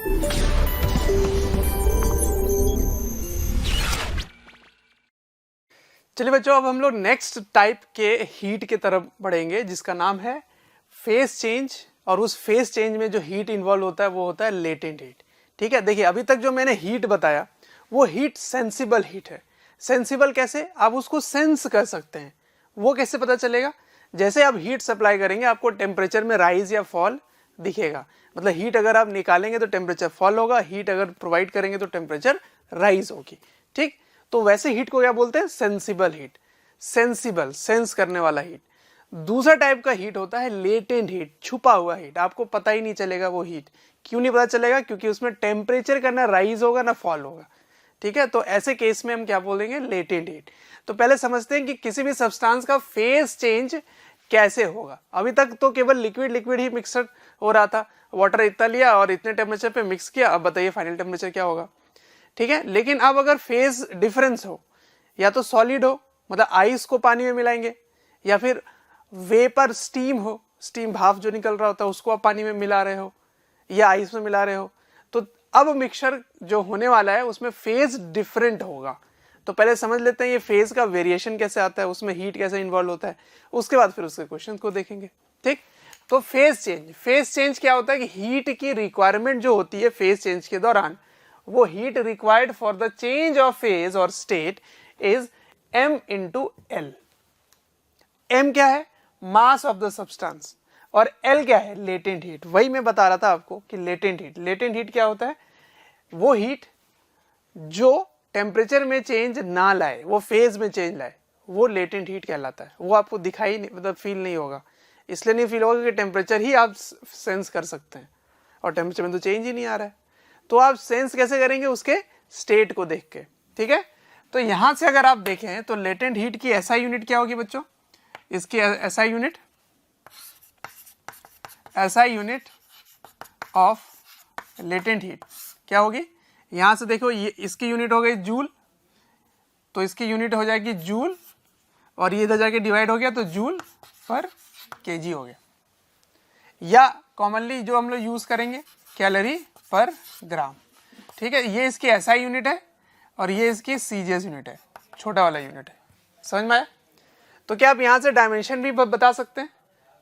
चलिए बच्चों, अब हम लोग नेक्स्ट टाइप के हीट के तरफ बढ़ेंगे जिसका नाम है फेज चेंज। और उस फेज चेंज में जो हीट इन्वॉल्व होता है वो होता है लेटेंट हीट। ठीक है, देखिए अभी तक जो मैंने हीट बताया वो हीट सेंसिबल हीट है। सेंसिबल कैसे? आप उसको सेंस कर सकते हैं। वो कैसे पता चलेगा? जैसे आप हीट सप्लाई करेंगे आपको टेम्परेचर में राइज या फॉल दिखेगा। मतलब हीट अगर आप निकालेंगे तो टेम्परेचर फॉल होगा, हीट अगर प्रोवाइड करेंगे तो टेम्परेचर राइज होगी। ठीक, तो वैसे हीट को क्या बोलते हैं? Sensible heat. सेंसिबल, सेंस करने वाला हीट। दूसरा टाइप का हीट होता है लेटेंट हीट, छुपा हुआ हीट। आपको पता ही नहीं चलेगा वो हीट। क्यों नहीं पता चलेगा? क्योंकि उसमें टेम्परेचर का ना राइज होगा ना फॉल होगा। ठीक है, तो ऐसे केस में हम क्या बोलेंगे? Latent heat. तो पहले समझते हैं कि किसी भी सब्सटेंस का फेज चेंज कैसे होगा। अभी तक तो केवल लिक्विड लिक्विड ही मिक्सर हो रहा था, वाटर इतना लिया और इतने टेम्परेचर पे मिक्स किया, अब बताइए फाइनल टेम्परेचर क्या होगा। ठीक है, लेकिन अब अगर फेज डिफरेंस हो, या तो सॉलिड हो मतलब आइस को पानी में मिलाएंगे, या फिर वेपर स्टीम हो, स्टीम भाप जो निकल रहा होता है उसको आप पानी में मिला रहे हो या आइस में मिला रहे हो, तो अब मिक्सचर जो होने वाला है उसमें फेज डिफरेंट होगा। तो पहले समझ लेते हैं ये फेज का वेरिएशन कैसे आता है, उसमें हीट कैसे इन्वॉल्व होता है, उसके बाद फिर उसके क्वेश्चन को देखेंगे। ठीक, तो फेज चेंज। फेज चेंज क्या होता है कि हीट की रिक्वायरमेंट जो होती है फेज चेंज के दौरान, वो heat required for the change of phase और state is m into L. m क्या है? Mass of the substance. और L क्या है? Latent heat. वही मैं बता रहा था आपको कि लेटेंट हीट। लेटेंट हीट क्या होता है? वो हीट जो टेम्परेचर में चेंज ना लाए, वो फेज में चेंज लाए, वो लेटेंट हीट कहलाता है। वो आपको दिखाई नहीं, मतलब फील नहीं होगा। इसलिए नहीं फील होगा क्योंकि टेम्परेचर ही आप सेंस कर सकते हैं और टेम्परेचर में तो चेंज ही नहीं आ रहा है। तो आप सेंस कैसे करेंगे? उसके स्टेट को देख के। ठीक है, तो यहां से अगर आप देखें तो लेटेंट हीट की एसआई यूनिट क्या होगी बच्चों? इसकी SI unit of latent heat क्या होगी? यहां से देखो, ये इसकी यूनिट हो गई जूल, तो इसकी यूनिट हो जाएगी जूल, और ये इधर जाके डिवाइड हो गया तो जूल पर केजी हो गया। या कॉमनली जो हम लोग यूज करेंगे कैलोरी पर ग्राम। ठीक है, ये इसकी एसआई यूनिट है और ये इसकी सीजीएस यूनिट है, छोटा वाला यूनिट है। समझ में आया? तो क्या आप यहाँ से डायमेंशन भी बता सकते हैं?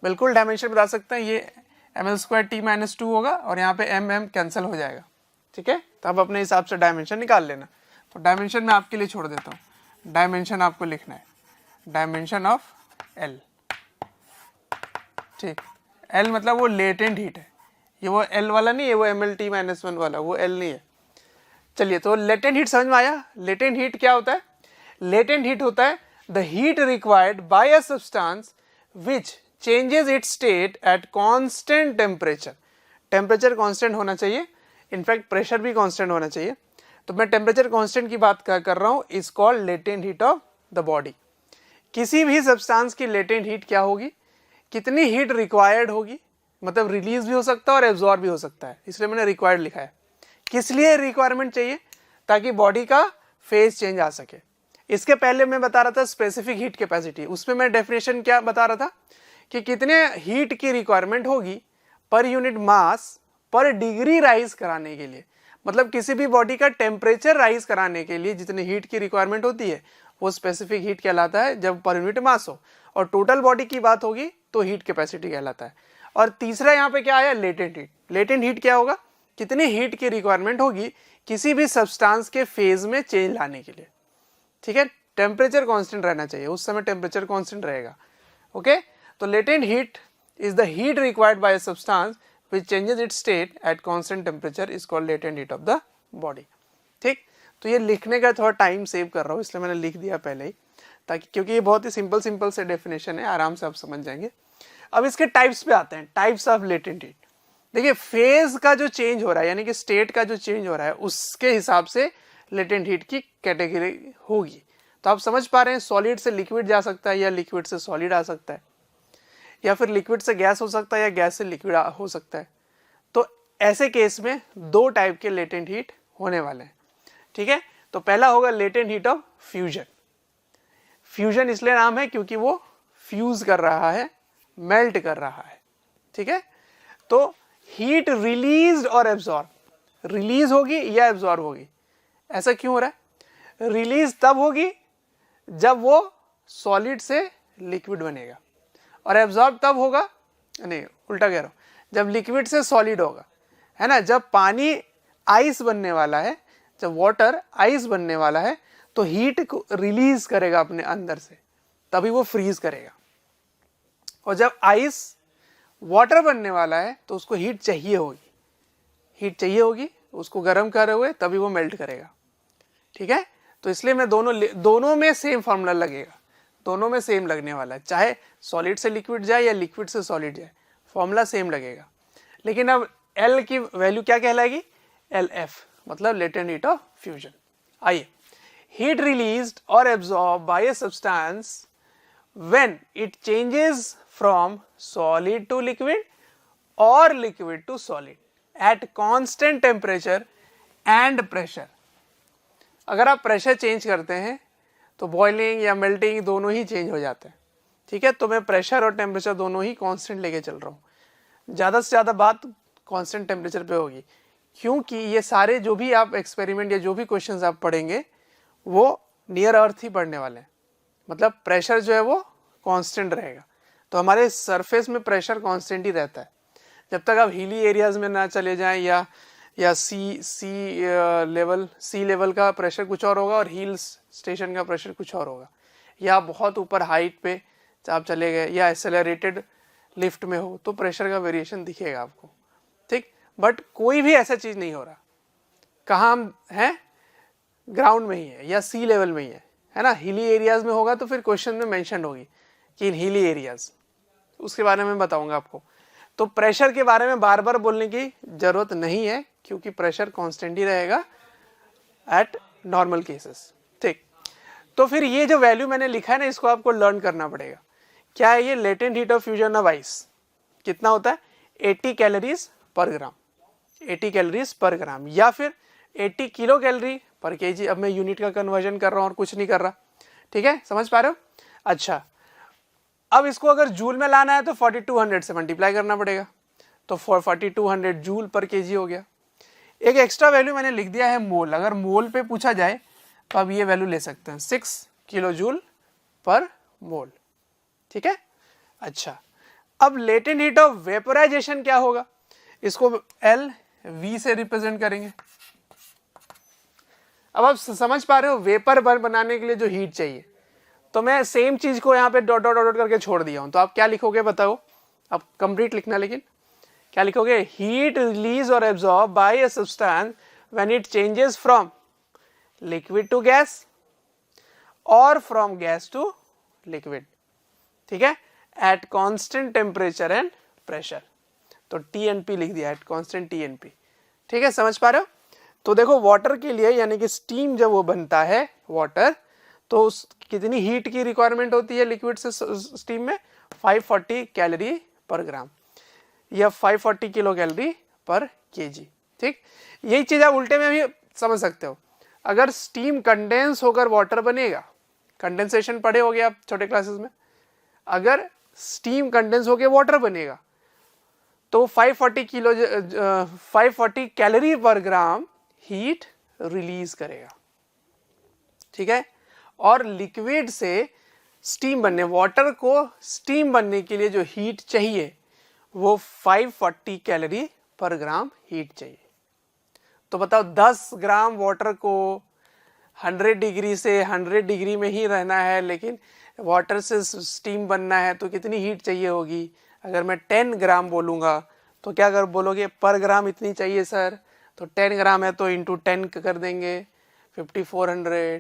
बिल्कुल डायमेंशन बता सकते हैं। ये ml²T-2 होगा और यहाँ पे mm कैंसिल हो जाएगा। ठीक है, तो आप अपने हिसाब से डायमेंशन निकाल लेना। तो डायमेंशन मैं आपके लिए छोड़ देता हूँ। डायमेंशन आपको लिखना है, डायमेंशन ऑफ L। ठीक, L मतलब वो लेटेंट हीट है। ये वो L वाला नहीं है, वो ml/T-1 वाला, वो L नहीं है। चलिए, तो लेटेंट हीट समझ में आया? लेटेंट हीट क्या होता है? लेटेंट हीट होता है the heat required by a substance which changes it's state eight constant temperature. Temperature constant होना चाहिए, इनफैक्ट प्रेशर भी कांस्टेंट होना चाहिए। तो मैं टेम्परेचर कांस्टेंट की बात कर रहा हूं, is called latent heat of the body. किसी भी सब्सटेंस की लेटेंट हीट क्या होगी? कितनी हीट रिक्वायर्ड होगी, मतलब रिलीज भी हो सकता है और एब्जॉर्ब भी हो सकता है, इसलिए मैंने रिक्वायर्ड लिखा है। किस लिए रिक्वायरमेंट चाहिए? ताकि बॉडी का फेज चेंज आ सके। इसके पहले मैं बता रहा था स्पेसिफिक हीट कैपेसिटी, उसमें मैं डेफिनेशन क्या बता रहा था कि कितने हीट की रिक्वायरमेंट होगी पर यूनिट मास पर डिग्री राइज कराने के लिए। मतलब किसी भी बॉडी का टेम्परेचर राइज कराने के लिए जितनी हीट की रिक्वायरमेंट होती है वो स्पेसिफिक हीट कहलाता है जब पर यूनिट मास हो। और टोटल बॉडी की बात होगी तो हीट कैपेसिटी कहलाता है। और तीसरा यहाँ पे क्या आया? Latent heat. लेटेंट हीट क्या होगा? कितनी हीट की रिक्वायरमेंट होगी किसी भी सब्सटेंस के फेज में चेंज लाने के लिए। ठीक है, टेम्परेचर कांस्टेंट रहना चाहिए, उस समय टेम्परेचर कांस्टेंट रहेगा। ओके, तो latent heat is the heat required by a substance which changes it's state eight constant temperature is called latent heat of the body. ठीक, तो ये लिखने का थोड़ा टाइम सेव कर रहा हूँ इसलिए मैंने लिख दिया पहले ही, ताकि क्योंकि ये बहुत ही सिंपल से डेफिनेशन है, आराम से आप समझ जाएंगे। अब इसके टाइप्स पे आते हैं, टाइप्स ऑफ लेटेंट हीट। देखिए, फेज का जो चेंज हो रहा है यानी कि स्टेट का जो चेंज हो रहा है उसके हिसाब से लेटेंट हीट की कैटेगरी होगी। तो आप समझ पा रहे हैं, सॉलिड से लिक्विड जा सकता है या लिक्विड से सॉलिड आ सकता है, या फिर लिक्विड से गैस हो सकता है या गैस से लिक्विड हो सकता है। तो ऐसे केस में दो टाइप के लेटेंट हीट होने वाले हैं। ठीक है, तो पहला होगा latent heat of fusion. Fusion इसलिए नाम है क्योंकि वो फ्यूज कर रहा है, मेल्ट कर रहा है। ठीक है, तो हीट रिलीज्ड और एब्जॉर्ब, रिलीज होगी या एब्जॉर्ब होगी? ऐसा क्यों हो रहा है? रिलीज तब होगी जब वो सॉलिड से लिक्विड बनेगा, और एब्जॉर्ब तब होगा, नहीं उल्टा कह रहा हूँ, जब लिक्विड से सॉलिड होगा, है ना। जब पानी आइस बनने वाला है, जब वाटर आइस बनने वाला है, तो हीट को रिलीज करेगा अपने अंदर से, तभी वो फ्रीज करेगा। और जब आइस वाटर बनने वाला है तो उसको हीट चाहिए होगी, हीट चाहिए होगी उसको गर्म करे हुए, तभी वो मेल्ट करेगा। ठीक है, तो इसलिए मैं दोनों में सेम फार्मूला लगेगा, दोनों में सेम लगने वाला है, चाहे सॉलिड से लिक्विड जाए या लिक्विड से सॉलिड जाए, फॉर्मूला सेम लगेगा। लेकिन अब L की वैल्यू क्या कहलाएगी? LF, मतलब लेटेंट हीट ऑफ फ्यूजन। आइए, हीट रिलीज्ड और absorb by a substance when it changes from solid to liquid और liquid to solid at constant temperature and pressure. अगर आप प्रेशर चेंज करते हैं तो बॉइलिंग या मेल्टिंग दोनों ही चेंज हो जाते हैं। ठीक है, तो मैं प्रेशर और टेम्परेचर दोनों ही कांस्टेंट लेके चल रहा हूँ। ज़्यादा से ज़्यादा बात कांस्टेंट टेम्परेचर पे होगी, क्योंकि ये सारे जो भी आप एक्सपेरिमेंट या जो भी क्वेश्चंस आप पढ़ेंगे वो नियर अर्थ ही पढ़ने वाले हैं। मतलब प्रेशर जो है वो कांस्टेंट रहेगा, तो हमारे सरफेस में प्रेशर कांस्टेंट ही रहता है। जब तक आप हिली एरियाज में ना चले जाएं या सी लेवल का प्रेशर कुछ और होगा और हिल्स स्टेशन का प्रेशर कुछ और होगा, या बहुत ऊपर हाइट पे आप चले गए या एक्सेलरेटेड लिफ्ट में हो तो प्रेशर का वेरिएशन दिखेगा आपको। ठीक, बट कोई भी ऐसा चीज़ नहीं हो रहा। कहाँ हम हैं? ग्राउंड में ही है या सी लेवल में ही है ना। हिली एरियाज में होगा तो फिर क्वेश्चन में मेंशन होगी कि इन हिली एरियाज, उसके बारे में बताऊंगा आपको। तो प्रेशर के बारे में बार बार बोलने की जरूरत नहीं है, क्योंकि प्रेशर कांस्टेंट ही रहेगा एट नॉर्मल केसेस। ठीक, तो फिर ये जो वैल्यू मैंने लिखा है ना, इसको आपको लर्न करना पड़ेगा। क्या है ये? Latent heat of fusion of ice कितना होता है? 80 कैलोरीज पर ग्राम, 80 कैलोरीज पर ग्राम, या फिर 80 किलो कैलोरी पर केजी। अब मैं यूनिट का कन्वर्जन कर रहा हूँ और कुछ नहीं कर रहा। ठीक है, समझ पा रहे हो? अच्छा, अब इसको अगर जूल में लाना है तो 4200 से मल्टीप्लाई करना पड़ेगा, तो 4200 जूल पर केजी हो गया। एक एक्स्ट्रा वैल्यू मैंने लिख दिया है मोल। अगर मोल पे पूछा जाए तो अब ये वैल्यू ले सकते हैं, 6 किलो जूल पर मोल। ठीक है, अच्छा, अब लेटेंट हीट ऑफ वेपोराइजेशन क्या होगा? इसको एल वी से रिप्रेजेंट करेंगे। अब आप समझ पा रहे हो, वेपर बनाने के लिए जो हीट चाहिए, तो मैं सेम चीज को यहाँ पे डॉट डॉट डॉट करके छोड़ दिया हूं। तो आप क्या लिखोगे बताओ? आप कंप्लीट लिखना, लेकिन क्या लिखोगे? हीट रिलीज और absorb by a substance when it changes from liquid to gas और फ्रॉम गैस टू लिक्विड। ठीक है, at constant temperature and pressure. तो TNP लिख दिया, एट कांस्टेंट TNP। ठीक है, समझ पा रहे हो? तो देखो, वाटर के लिए यानी कि स्टीम जब वो बनता है वाटर, तो कितनी हीट की रिक्वायरमेंट होती है लिक्विड से स्टीम में? 540 कैलोरी पर ग्राम या 540 किलो कैलोरी पर केजी। ठीक, यही चीज आप उल्टे में भी समझ सकते हो। अगर स्टीम कंडेंस होकर वाटर बनेगा, कंडेंसेशन पढ़े होगे आप छोटे क्लासेस में, अगर स्टीम कंडेंस होकर वाटर बनेगा तो 540 कैलोरी पर ग्राम हीट रिलीज करेगा। ठीक है, और लिक्विड से स्टीम बनने, वाटर को स्टीम बनने के लिए जो हीट चाहिए वो 540 कैलोरी पर ग्राम हीट चाहिए। तो बताओ, 10 ग्राम वाटर को 100 डिग्री से 100 डिग्री में ही रहना है, लेकिन वाटर से स्टीम बनना है तो कितनी हीट चाहिए होगी? अगर मैं 10 ग्राम बोलूँगा तो क्या कर बोलोगे? पर ग्राम इतनी चाहिए सर, तो 10 ग्राम है तो इंटू 10 कर देंगे, 5400।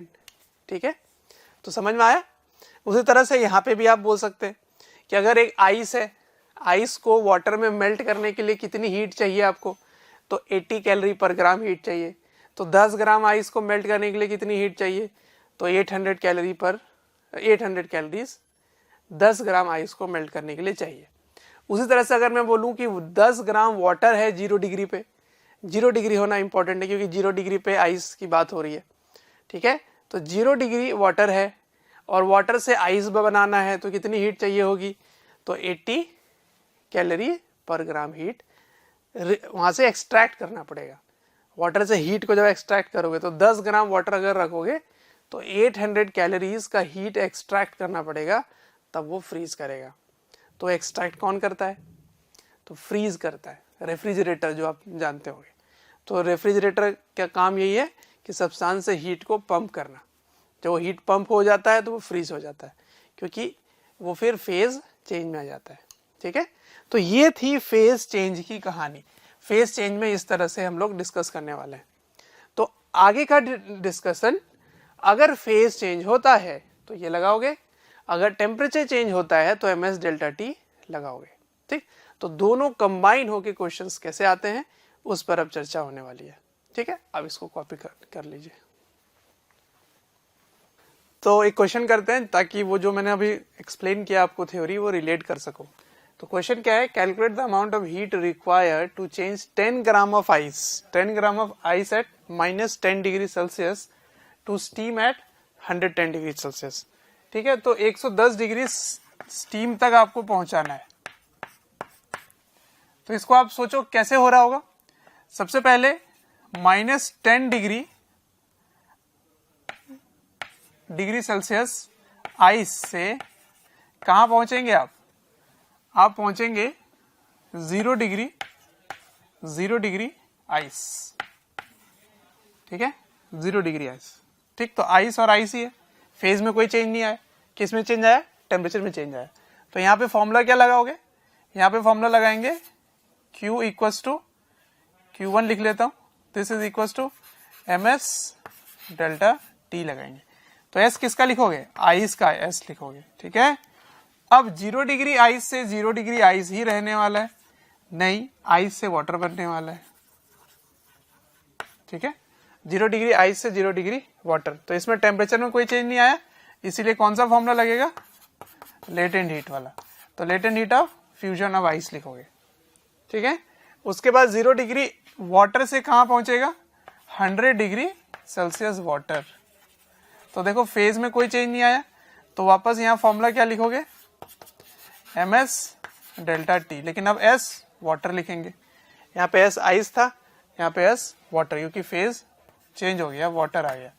ठीक है, तो समझ में आया? उसी तरह से यहाँ पे भी आप बोल सकते हैं कि अगर एक आइस है, आइस को वाटर में मेल्ट करने के लिए कितनी हीट चाहिए आपको? तो 80 कैलोरी पर ग्राम हीट चाहिए। तो 10 ग्राम आइस को मेल्ट करने के लिए कितनी हीट चाहिए? तो 800 कैलोरीज 10 ग्राम आइस को मेल्ट करने के लिए चाहिए। उसी तरह से अगर मैं बोलूँ कि 10 ग्राम वाटर है 0 डिग्री पे, 0 डिग्री होना इंपॉर्टेंट है क्योंकि 0 डिग्री पे आइस की बात हो रही है। ठीक है, तो 0 डिग्री वाटर है और वाटर से आइस बनाना है तो कितनी हीट चाहिए होगी? तो 80 कैलोरी पर ग्राम हीट वहाँ से एक्सट्रैक्ट करना पड़ेगा। वाटर से हीट को जब एक्सट्रैक्ट करोगे तो 10 ग्राम वाटर अगर रखोगे तो 800 कैलोरीज का हीट एक्सट्रैक्ट करना पड़ेगा, तब वो फ्रीज करेगा। तो एक्सट्रैक्ट कौन करता है? तो फ्रीज करता है रेफ्रिजरेटर, जो आप जानते होंगे। तो रेफ्रिजरेटर का काम यही है कि सब्सटेंस से हीट को पंप करना। जब वो हीट पंप हो जाता है तो वो फ्रीज हो जाता है, क्योंकि वो फिर फेज चेंज में आ जाता है। ठीक है, तो ये थी फेज चेंज की कहानी। फेज चेंज में इस तरह से हम लोग डिस्कस करने वाले हैं। तो आगे का डिस्कशन, अगर फेज चेंज होता है तो ये लगाओगे, अगर टेम्परेचर चेंज होता है तो एम एस डेल्टा टी लगाओगे। ठीक, तो दोनों कंबाइन होके क्वेश्चंस कैसे आते हैं उस पर अब चर्चा होने वाली है। ठीक है, अब इसको कॉपी कर लीजिए। तो एक क्वेश्चन करते हैं ताकि वो जो मैंने अभी एक्सप्लेन किया आपको थ्योरी, वो रिलेट कर सको। तो क्वेश्चन क्या है? Calculate the amount of heat required to change 10 gram of ice, 10 gram of ice at -10 degree Celsius to steam at 110 degree Celsius. ठीक है, तो 110 डिग्री स्टीम तक आपको पहुंचाना है। तो इसको आप सोचो कैसे हो रहा होगा। सबसे पहले -10 डिग्री सेल्सियस आइस से कहां पहुंचेंगे आप पहुंचेंगे 0 डिग्री आइस। ठीक है, 0 डिग्री आइस। ठीक, तो आइस और आइस ही है, फेज में कोई चेंज नहीं आया। किस में चेंज आया? टेम्परेचर में चेंज आया। तो यहाँ पे फॉर्मूला क्या लगाओगे? यहाँ पे फॉर्मूला लगाएंगे Q इक्वल्स टू Q1 लिख लेता हूं, this is equals to MS delta T लगाएंगे। तो S किसका लिखोगे? आइस का S लिखोगे। ठीक है, अब 0 डिग्री आइस से 0 डिग्री आइस ही रहने वाला है, नहीं आइस से वाटर बनने वाला है। ठीक है, 0 डिग्री आइस से 0 डिग्री वाटर, तो इसमें टेम्परेचर में कोई चेंज नहीं आया, इसीलिए कौन सा फॉर्मूला लगेगा? लेटेंट हीट वाला। तो latent heat of fusion of ice लिखोगे। ठीक है, उसके बाद 0 डिग्री वाटर से कहां पहुंचेगा? 100 डिग्री सेल्सियस वाटर। तो देखो फेज में कोई चेंज नहीं आया, तो वापस यहां फॉर्मूला क्या लिखोगे? MS डेल्टा T, लेकिन अब S वाटर लिखेंगे। यहाँ पे S आइस था, यहाँ पे S वाटर, क्योंकि फेज चेंज हो गया, वाटर आ गया।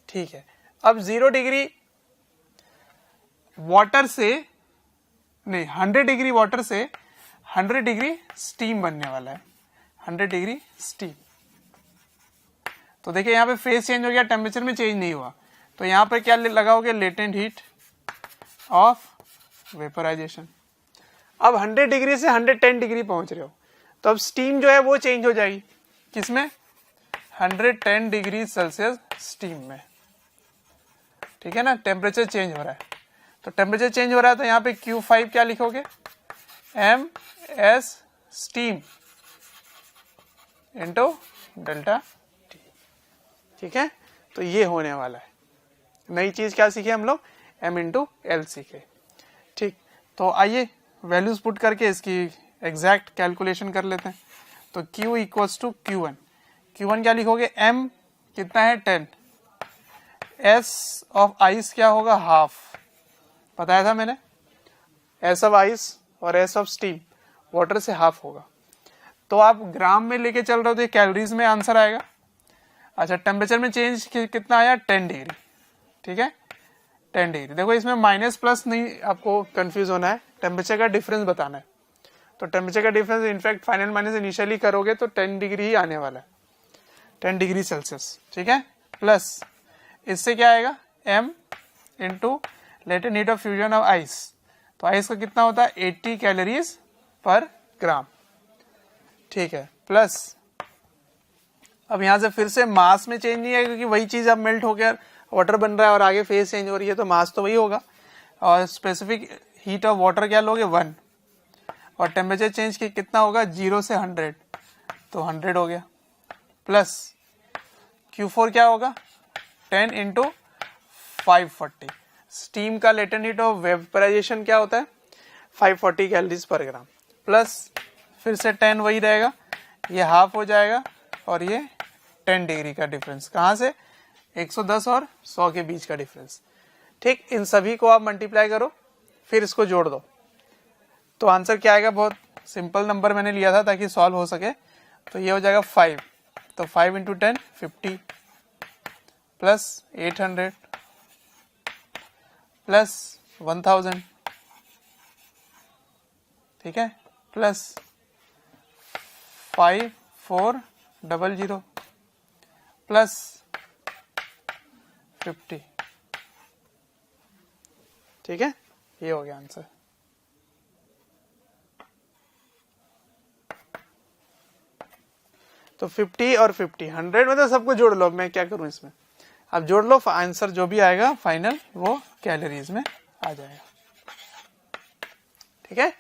ठीक है, अब 0 डिग्री वाटर से नहीं, 100 डिग्री वाटर से 100 डिग्री स्टीम बनने वाला है, 100 डिग्री स्टीम। तो देखिए यहाँ पे फेज चेंज हो गया, टेम्परेचर में चेंज नहीं हुआ, तो यहाँ पे क्या लगाओगे? Latent heat of vaporisation. अब 100 डिग्री से 110 डिग्री पहुंच रहे हो, तो अब स्टीम जो है वो चेंज हो जाएगी। किसमें? 110 डिग्री सेल्सियस स्टीम में। ठीक है ना, टेम्परेचर चेंज हो रहा है, तो टेम्परेचर चेंज हो रहा है, तो यहाँ पे Q5 क्या लिखोगे? MS steam into delta T। ठीक है, तो ये होने वाला है। नई चीज क्या सीखे हम लोग? M इंटू L सीखे। ठीक, तो आइए वैल्यूज पुट करके इसकी एग्जैक्ट कैलकुलेशन कर लेते हैं। तो Q equals to Q1, Q1 क्या लिखोगे? M कितना है? 10। S ऑफ आइस क्या होगा? हाफ, बताया था मैंने। S ऑफ आइस और S ऑफ स्टीम वाटर से हाफ होगा। तो आप ग्राम में लेके चल रहे हो तो कैलोरीज में आंसर आएगा। अच्छा, टेम्परेचर में चेंज कितना आया? 10 डिग्री। ठीक है, 10 डिग्री। देखो इसमें माइनस प्लस नहीं आपको कंफ्यूज होना है, टेम्परेचर का डिफरेंस बताना है। तो टेम्परेचर का difference in fact final minus initially करोगे तो 10 डिग्री ही आने वाला है, 10 डिग्री सेल्सियस। ठीक है, प्लस इससे क्या आएगा? M into latent heat of fusion of ice. तो आइस का कितना होता है? 80 कैलोरीज पर ग्राम। ठीक है, प्लस अब यहां से फिर से मास में चेंज नहीं है, क्योंकि वही चीज अब मेल्ट होकर वाटर बन रहा है और आगे फेज चेंज हो रही है, तो मास तो वही होगा। और स्पेसिफिक हीट ऑफ वाटर क्या लोगे? 1। और टेम्परेचर चेंज कितना होगा? 0 से 100, तो 100 हो गया। प्लस Q4 क्या होगा? 10 इंटू 540। स्टीम का लेटेंट हीट ऑफ वेपराइजेशन क्या होता है? 540 कैलोरीज पर ग्राम। प्लस फिर से 10 वही रहेगा, ये हाफ हो जाएगा, और ये 10 डिग्री का डिफरेंस। कहाँ से? 110 और 100 के बीच का डिफरेंस। ठीक, इन सभी को आप मल्टीप्लाई करो, फिर इसको जोड़ दो, तो आंसर क्या आएगा? बहुत सिंपल नंबर मैंने लिया था ताकि सॉल्व हो सके। तो ये हो जाएगा 5 तो 5 इंटू 10 50 प्लस 800 प्लस 1000, ठीक है, प्लस 5400 प्लस 50, ठीक है, ये हो गया आंसर। तो 50 और 50 100 में तो सबको जोड़ लो, मैं क्या करूं इसमें, अब जोड़ लो, आंसर जो भी आएगा फाइनल वो कैलोरीज में आ जाएगा, ठीक है।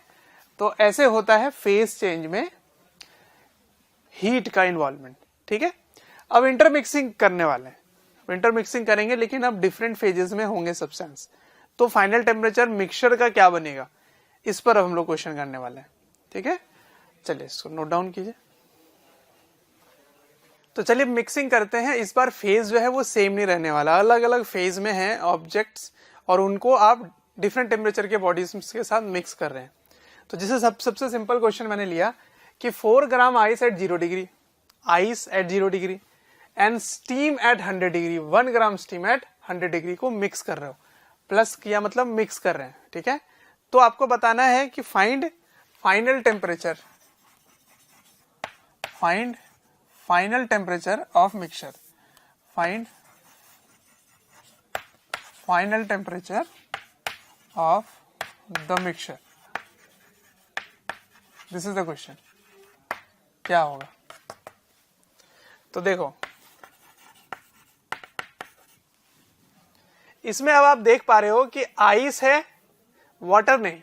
तो ऐसे होता है फेज चेंज में हीट का इन्वॉल्वमेंट, ठीक है। अब इंटरमिक्सिंग करने वाले हैं, इंटरमिक्सिंग करेंगे लेकिन अब डिफरेंट फेजेस में होंगे सब्सटेंस, तो फाइनल टेम्परेचर मिक्सचर का क्या बनेगा, इस पर अब हम लोग क्वेश्चन करने वाले हैं, ठीक है। चलिए इसको नोट डाउन कीजिए। तो चलिए मिक्सिंग करते हैं। इस बार फेज जो है वो सेम नहीं रहने वाला, अलग अलग फेज में है ऑब्जेक्ट्स और उनको आप डिफरेंट टेम्परेचर के बॉडीज के साथ मिक्स कर रहे हैं। तो जैसे सबसे सिंपल क्वेश्चन मैंने लिया कि 4 gram ice eight 0 degree, ice eight 0 degree and steam at 100 degree, 1 gram steam at 100 degree को मिक्स कर रहे हो, प्लस किया मतलब मिक्स कर रहे हैं, ठीक है। तो आपको बताना है कि find final temperature, find final temperature of mixture, find final temperature of the mixture, this is the question. क्या होगा, तो देखो इसमें अब आप देख पा रहे हो कि आइस है वाटर नहीं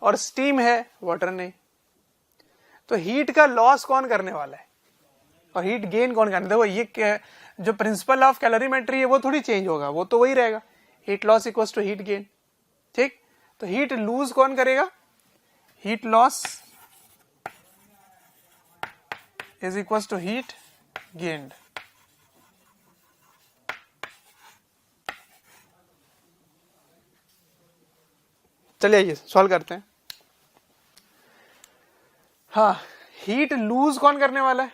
और स्टीम है वाटर नहीं, तो हीट का लॉस कौन करने वाला है और हीट गेन कौन करने, देखो ये जो प्रिंसिपल ऑफ कैलोरीमेट्री है वो थोड़ी चेंज होगा, वो तो वही रहेगा, heat loss equals to heat gain, ठीक। तो हीट लूज कौन करेगा, heat loss is equals to heat gained. चलिए ये सॉल्व करते हैं। हाँ, हीट लूज कौन करने वाला है,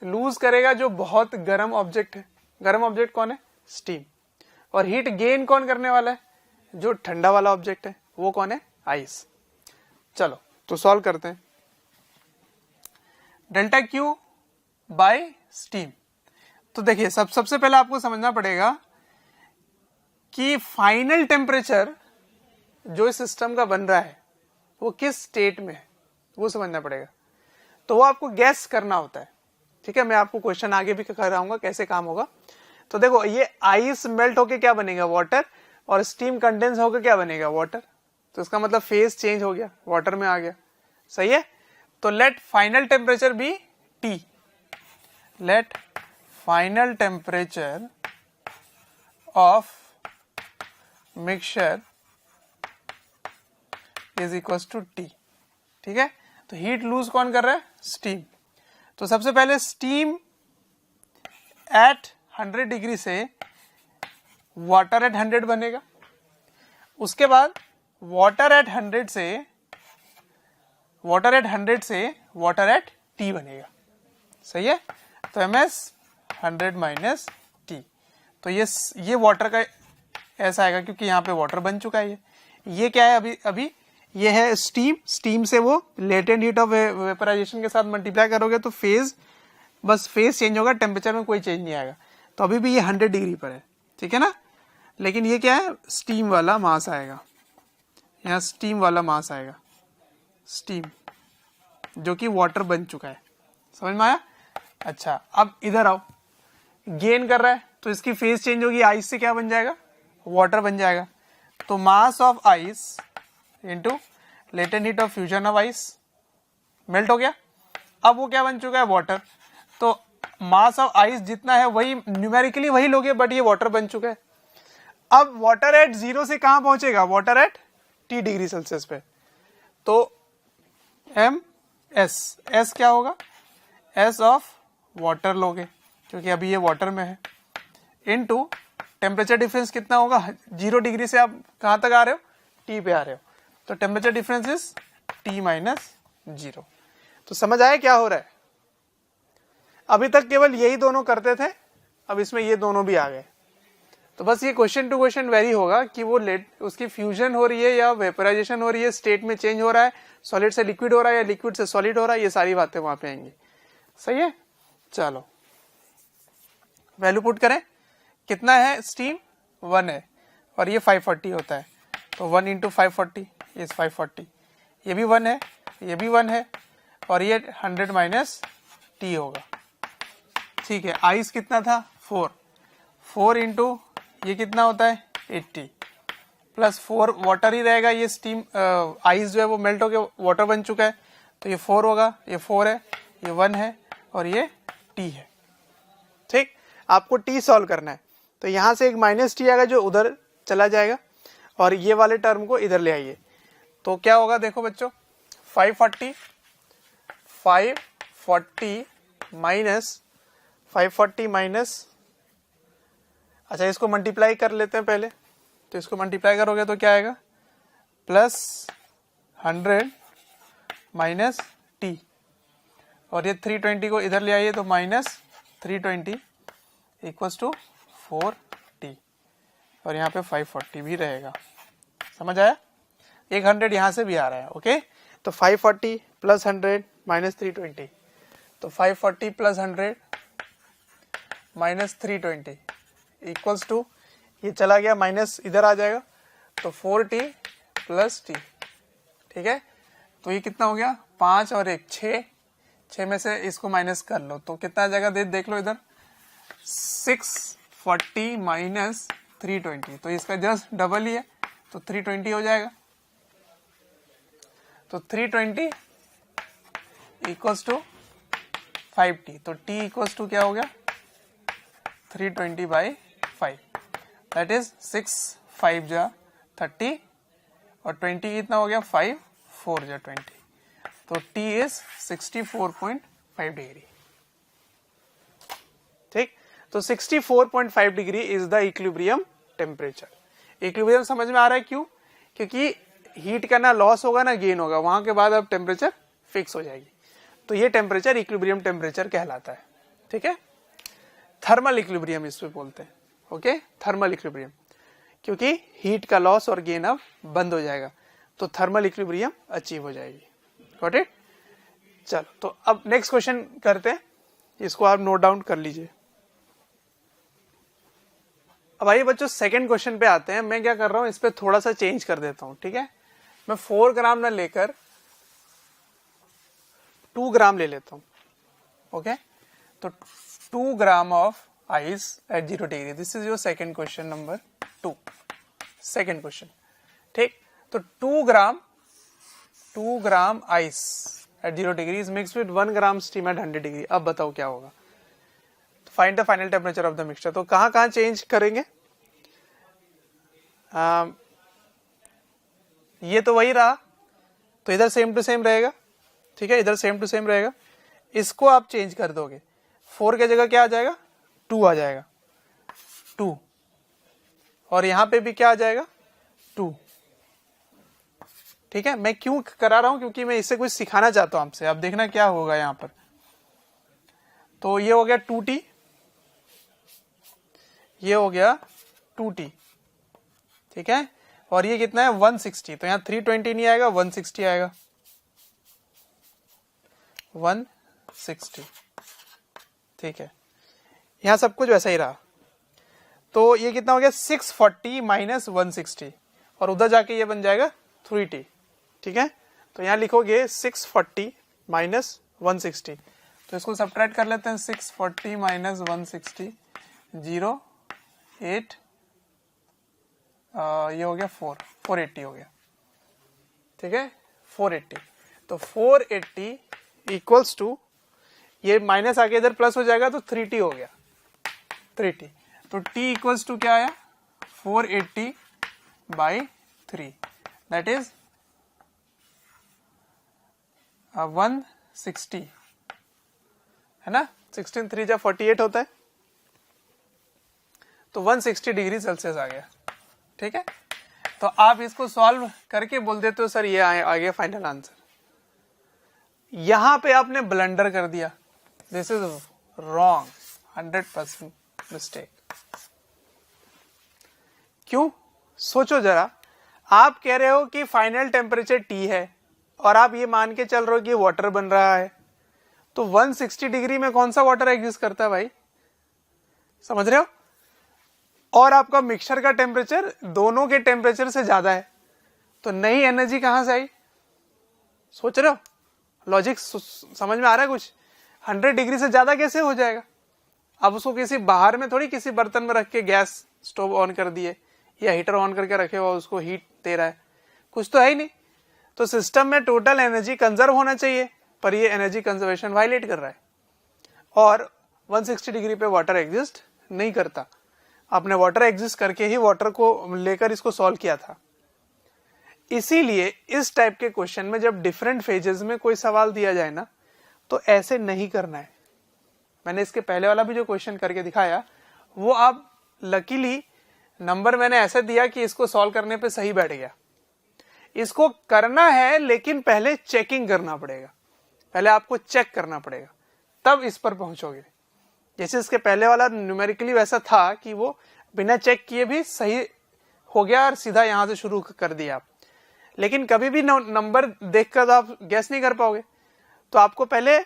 लूज करेगा जो बहुत गर्म ऑब्जेक्ट है, गर्म ऑब्जेक्ट कौन है, स्टीम। और हीट गेन कौन करने वाला है, जो ठंडा वाला ऑब्जेक्ट है वो कौन है, आइस। चलो तो सॉल्व करते हैं। डेल्टा क्यू बाय स्टीम, तो देखिए सबसे पहले आपको समझना पड़ेगा कि फाइनल टेम्परेचर जो इस सिस्टम का बन रहा है वो किस स्टेट में है वो समझना पड़ेगा, तो वो आपको गैस करना होता है, ठीक है। मैं आपको क्वेश्चन आगे भी कराऊंगा कैसे काम होगा। तो देखो ये आइस मेल्ट होके क्या बनेगा, वाटर, और स्टीम कंडेंस होकर क्या बनेगा, वाटर, तो इसका मतलब फेज चेंज हो गया, वाटर में आ गया, सही है। तो let final temperature be T, let final temperature of mixture is equals to T, ठीक है। तो हीट लूज कौन कर रहा है, स्टीम। तो सबसे पहले स्टीम एट 100 डिग्री से वाटर एट 100 बनेगा, उसके बाद वाटर एट 100 से वाटर एट टी बनेगा, सही है। तो ms 100 माइनस टी, तो ये वाटर का ऐसा आएगा क्योंकि यहाँ पे वाटर बन चुका है। ये क्या है, अभी ये है स्टीम, स्टीम से वो लेटेंट हीट ऑफ वेपराइजेशन के साथ मल्टीप्लाई करोगे तो बस फेज चेंज होगा, टेम्परेचर में कोई चेंज नहीं आएगा। तो अभी भी ये 100 डिग्री पर है, ठीक है ना। लेकिन ये क्या है, स्टीम वाला मास आएगा, यहाँ स्टीम वाला मास आएगा, स्टीम जो कि वाटर बन चुका है, समझ में आया। अच्छा अब इधर आओ, गेन कर रहा है तो इसकी फेज चेंज होगी, आइस से क्या बन जाएगा, वाटर बन जाएगा। तो mass of ice into latent heat of fusion of ice, melt हो गया, अब वो क्या बन चुका है, वाटर। तो मास ऑफ आइस जितना है वही न्यूमेरिकली वही लोगे, बट ये वाटर बन चुका है। अब वाटर एट 0 से कहां पहुंचेगा, water at T degree Celsius पे, तो एस क्या होगा, एस ऑफ वाटर लोगे क्योंकि अभी ये वाटर में है, इनटू टेम्परेचर डिफरेंस कितना होगा, 0 डिग्री से आप कहां तक आ रहे हो, T पे आ रहे हो, तो temperature difference is T minus 0। तो समझ आया क्या हो रहा है। अभी तक केवल यही दोनों करते थे, अब इसमें ये दोनों भी आ गए। तो बस ये क्वेश्चन टू क्वेश्चन वेरी होगा कि वो उसकी फ्यूजन हो रही है या वेपराइजेशन हो रही है, स्टेट में चेंज हो रहा है, सॉलिड से लिक्विड हो रहा है या लिक्विड से सॉलिड हो रहा है, ये सारी बातें वहां पे आएंगी। सही है, चलो वैल्यू पुट करें। कितना है स्टीम, 1 है और ये 540 होता है, तो 1 इंटू 540 इज 540। ये भी 1 है, ये भी 1 है और ये 100 माइनस टी होगा। ठीक है, आइस कितना था 4 इंटू ये कितना होता है 80 प्लस 4 वाटर ही रहेगा, ये स्टीम आइस जो है वो मेल्ट होकर वाटर बन चुका है, तो ये 4 होगा, ये 4 है, ये 1 है और ये टी है। ठीक, आपको टी सॉल्व करना है, तो यहां से एक माइनस टी आएगा जो उधर चला जाएगा और ये वाले टर्म को इधर ले आइए। तो क्या होगा देखो बच्चों, 540 माइनस 540 माइनस, अच्छा इसको मल्टीप्लाई कर लेते हैं पहले, तो इसको मल्टीप्लाई करोगे तो क्या आएगा प्लस 100 माइनस टी और ये 320 को इधर ले आइए तो माइनस 320 इक्वल्स टू 4t और यहाँ पे 540 भी रहेगा। समझ आया, 100 यहाँ से भी आ रहा है। ओके, तो 540 प्लस 100 माइनस 320, तो 540 प्लस 100 माइनस 320 इक्वल्स टू, ये चला गया माइनस इधर आ जाएगा तो 4t प्लस टी। ठीक है, तो ये कितना हो गया 5 और 1 6 में से इसको माइनस कर लो तो कितना आ जाएगा, देख लो इधर 640 माइनस 320, तो इसका जस्ट डबल ही है तो 320 हो जाएगा। तो 320 इक्वल्स टू 5t, तो t इक्वल्स टू क्या हो गया 320 बाई 5, दैट इज 6 5 जा 30 और 20 कितना हो गया 5 4 जा 20, तो t इज 64.5 डिग्री। ठीक, तो 64.5 degree is the equilibrium temperature. Equilibrium समझ में आ रहा है क्यों, क्योंकि हीट का ना लॉस होगा ना गेन होगा, वहां के बाद अब टेम्परेचर फिक्स हो जाएगी, तो ये टेम्परेचर इक्विलिब्रियम टेम्परेचर कहलाता है। ठीक है, थर्मल इक्विलिब्रियम इसमें बोलते हैं। ओके, थर्मल इक्विलिब्रियम, क्योंकि हीट का लॉस और गेन अब बंद हो जाएगा, तो थर्मल इक्विलिब्रियम अचीव हो जाएगी। गॉट इट, चलो तो अब नेक्स्ट क्वेश्चन करते हैं, इसको आप नोट डाउन कर लीजिए। अब आइए बच्चों सेकंड क्वेश्चन पे आते हैं। मैं क्या कर रहा हूं, इस पे थोड़ा सा चेंज कर देता हूं। ठीक है, मैं 4 ग्राम ना लेकर 2 ग्राम ले लेता हूं। ओके, तो 2 ग्राम of ice eight 0 degree, this is your second question number 2, second question. ठीक, तो 2 gram ice eight 0 degree is mixed with 1 gram steam at 100 degree. अब बताओ क्या होगा, find the final temperature of the mixture. तो कहां change करेंगे, ये तो वही रहा, तो इधर सेम टू सेम रहेगा। ठीक है, इधर सेम टू सेम रहेगा, इसको आप चेंज कर दोगे, 4 के जगह क्या आ जाएगा 2 आ जाएगा 2, और यहां पे भी क्या आ जाएगा 2। ठीक है, मैं क्यों करा रहा हूं, क्योंकि मैं इससे कुछ सिखाना चाहता हूं आपसे। अब देखना क्या होगा यहां पर, तो ये हो गया 2t, ये हो गया 2t। ठीक है, और ये कितना है 160, तो यहां 320 नहीं आएगा 160 आएगा, 160। ठीक है, यहां सब कुछ वैसा ही रहा, तो ये कितना हो गया 640 माइनस 160 और उधर जाके ये बन जाएगा 3t। ठीक है, तो यहां लिखोगे 640 माइनस 160, तो इसको सब्ट्रैक्ट कर लेते हैं, 640 माइनस 160 0 8, ये हो गया 480 हो गया। ठीक है, 480, तो 480 इक्वल्स टू, ये माइनस आके इधर प्लस हो जाएगा तो 3t हो गया 3t, तो t इक्वल्स टू क्या आया 480 बाई 3, दैट इज 160, है ना, 16 3 जा 48 होता है, तो 160 डिग्री सेल्सियस आ गया। ठीक है, तो आप इसको सॉल्व करके बोल देते हो सर ये आ गया फाइनल आंसर। यहां पे आपने ब्लंडर कर दिया, दिस इज रॉन्ग, 100% मिस्टेक। क्यों? सोचो जरा, आप कह रहे हो कि फाइनल टेम्परेचर T है और आप ये मान के चल रहे हो कि वाटर बन रहा है, तो 160 डिग्री में कौन सा वाटर एग्जिस्ट करता है भाई? समझ रहे हो? और आपका मिक्सचर का टेम्परेचर दोनों के टेम्परेचर से ज्यादा है, तो नई एनर्जी कहां से आई? सोच रहे हो? लॉजिक समझ में आ रहा है कुछ? 100 डिग्री से ज्यादा कैसे हो जाएगा? अब उसको किसी बाहर में थोड़ी किसी बर्तन में रख के गैस स्टोव ऑन कर दिए या हीटर ऑन करके रखे हुआ उसको हीट दे रहा है, कुछ तो है ही नहीं। तो सिस्टम में टोटल एनर्जी कंजर्व होना चाहिए, पर ये एनर्जी कंजर्वेशन वायलेट कर रहा है और 160 डिग्री पे वाटर एग्जिस्ट नहीं करता। आपने वाटर एग्जिस्ट करके ही वाटर को लेकर इसको सॉल्व किया था। इसीलिए इस टाइप के क्वेश्चन में जब डिफरेंट फेजेस में कोई सवाल दिया जाए ना, तो ऐसे नहीं करना है। मैंने इसके पहले वाला भी जो क्वेश्चन करके दिखाया, वो आप लकीली नंबर मैंने ऐसे दिया कि इसको सॉल्व करने पे सही बैठ गया। इसको करना है, लेकिन पहले चेकिंग करना पड़ेगा, पहले आपको चेक करना पड़ेगा, तब इस पर पहुंचोगे। जैसे इसके पहले वाला न्यूमेरिकली वैसा था कि वो बिना चेक किए भी सही हो गया और सीधा यहां से शुरू कर दिया आप। लेकिन कभी भी नंबर देखकर तो आप गैस नहीं कर पाओगे, तो आपको पहले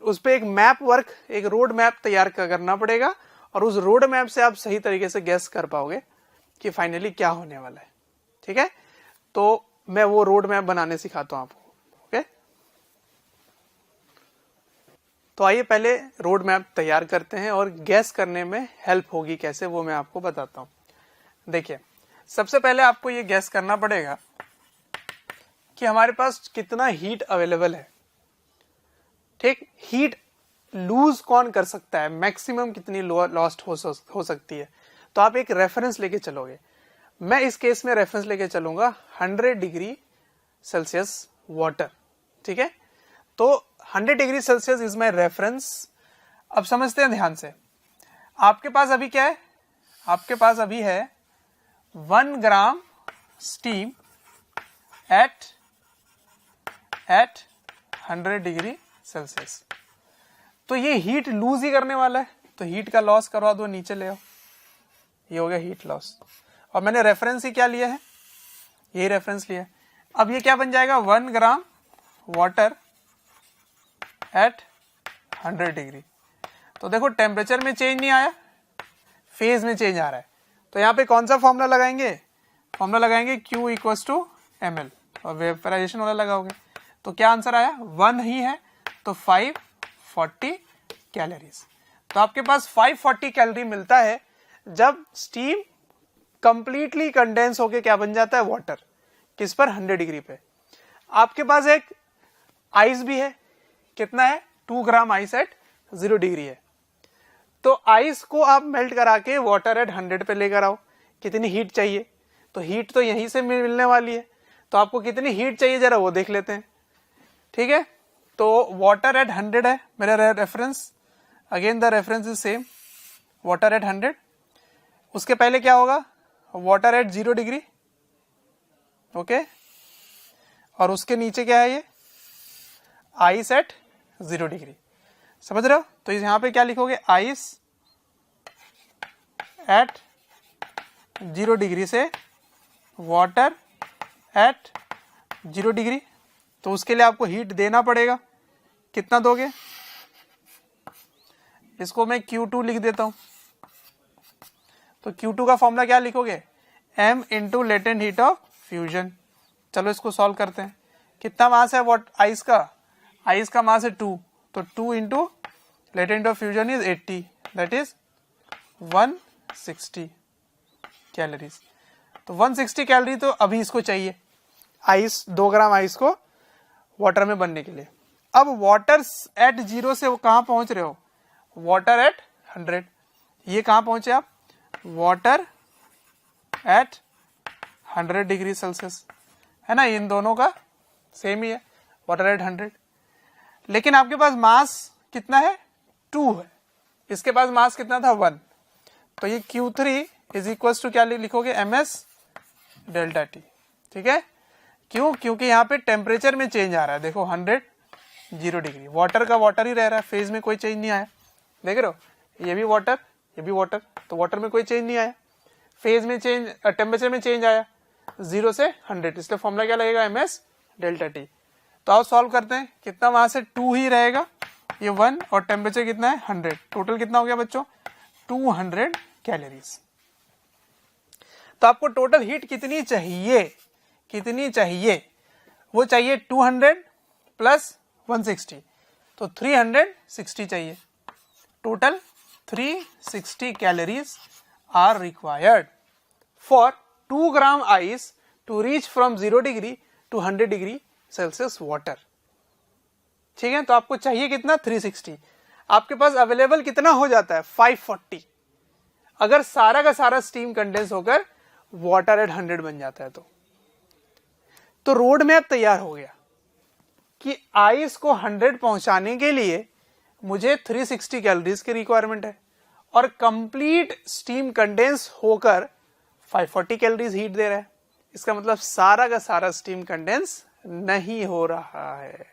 उस पर एक मैप वर्क, एक रोड मैप तैयार करना पड़ेगा और उस रोड मैप से आप सही तरीके से गैस कर पाओगे कि फाइनली क्या होने वाला है। ठीक है, तो मैं वो रोड मैप बनाने सिखाता हूं आपको। ओके, तो आइए पहले रोड मैप तैयार करते हैं और गैस करने में हेल्प होगी कैसे, वो मैं आपको बताता हूं। देखिए, सबसे पहले आपको ये गैस करना पड़ेगा कि हमारे पास कितना हीट अवेलेबल है। ठीक, हीट लूज कौन कर सकता है, मैक्सिमम कितनी लॉस्ट हो सकती है। तो आप एक रेफरेंस लेके चलोगे। मैं इस केस में रेफरेंस लेके चलूंगा 100 डिग्री सेल्सियस वाटर। ठीक है, तो 100 degree Celsius is my reference. अब समझते हैं ध्यान से। आपके पास अभी क्या है? आपके पास अभी है 1 ग्राम स्टीम एट 100 डिग्री सेल्सियस। तो ये हीट लूज ही करने वाला है, तो हीट का लॉस करवा दो, नीचे ले आओ। ये हो गया हीट लॉस। और मैंने रेफरेंस ही क्या लिया है? यही रेफरेंस लिया है। अब ये क्या बन जाएगा? 1 ग्राम वाटर एट 100 डिग्री। तो देखो टेम्परेचर में चेंज नहीं आया, फेज में चेंज आ रहा है। तो यहाँ पे कौन सा फॉर्मूला लगाएंगे? फॉर्मूला लगाएंगे Q इक्वल्स टू ml और वेपराइजेशन वाला लगाओगे। तो क्या आंसर आया? 1 ही है, तो 540 कैलोरीज। तो आपके पास 540 कैलोरी मिलता है जब स्टीम कंप्लीटली कंडेंस होके क्या बन जाता है? वाटर। किस पर? 100 डिग्री पे। आपके पास एक आइस भी है, कितना है? 2 ग्राम आइस एट 0 डिग्री है। तो आइस को आप मेल्ट करा के वाटर एट 100 पे लेकर आओ। कितनी हीट चाहिए? तो हीट तो यहीं से मिलने वाली है, तो आपको कितनी हीट चाहिए जरा वो देख लेते हैं। ठीक है, तो वाटर एट 100 है मेरा reference. Again the reference is same, water at 100। उसके पहले क्या होगा? Water at 0 degree. ओके, और उसके नीचे क्या है? ये आइस एट 0 डिग्री। समझ रहे हो? तो यहां पे क्या लिखोगे? आइस एट 0 डिग्री से वाटर एट 0 डिग्री। तो उसके लिए आपको हीट देना पड़ेगा। कितना दोगे? इसको मैं Q2 लिख देता हूं। तो Q2 का फॉर्मूला क्या लिखोगे? M into latent heat of fusion. चलो इसको सॉल्व करते हैं। कितना मास है आइस का? आइस का मास है 2, तो 2 into latent of fusion is 80, that is 160 calories. तो 160 कैलोरी तो अभी इसको चाहिए, आइस 2 ग्राम आइस को वाटर में बनने के लिए। अब वाटर एट 0 से वो कहां पहुंच रहे हो? Water at 100। ये कहां पहुंचे आप? वाटर एट 100 डिग्री सेल्सियस, है ना? इन दोनों का सेम ही है, वाटर एट 100। लेकिन आपके पास मास कितना है? 2 है। इसके पास मास कितना था? 1। तो ये Q3 इज इक्वल टू क्या लिखोगे? MS delta T। ठीक है, क्यों? क्योंकि यहाँ पे टेम्परेचर में चेंज आ रहा है। देखो 100 0 डिग्री, वाटर का वाटर ही रह रहा है, फेज में कोई चेंज नहीं आया। देख रहे हो, ये भी वाटर, ये भी वाटर, तो वाटर में कोई चेंज नहीं आया। फेज में चेंज, टेम्परेचर में चेंज आया 0 से 100, इसलिए फॉर्मूला क्या लगेगा, ms डेल्टा टी। तो आओ सॉल्व करते हैं, कितना वहां से 2 ही रहेगा, ये 1 और टेम्परेचर कितना है 100, टोटल कितना हो गया बच्चों 200 कैलोरीज। तो आपको टोटल हीट कितनी चाहिए, कितनी चाहिए, वो चाहिए 200 प्लस 160, तो 360 चाहिए। Total 360 calories are required for 2 gram ice to reach from 0 degree to 100 degree Celsius water. ठीक है, तो आपको चाहिए कितना 360, आपके पास अवेलेबल कितना हो जाता है 540, अगर सारा का सारा स्टीम कंडेंस होकर वाटर एट 100 बन जाता है। तो रोड मैप तैयार हो गया कि आइस को 100 पहुंचाने के लिए मुझे 360 कैलोरीज की रिक्वायरमेंट है और कंप्लीट स्टीम कंडेंस होकर 540 कैलोरीज हीट दे रहा है। इसका मतलब सारा का सारा स्टीम कंडेंस नहीं हो रहा है।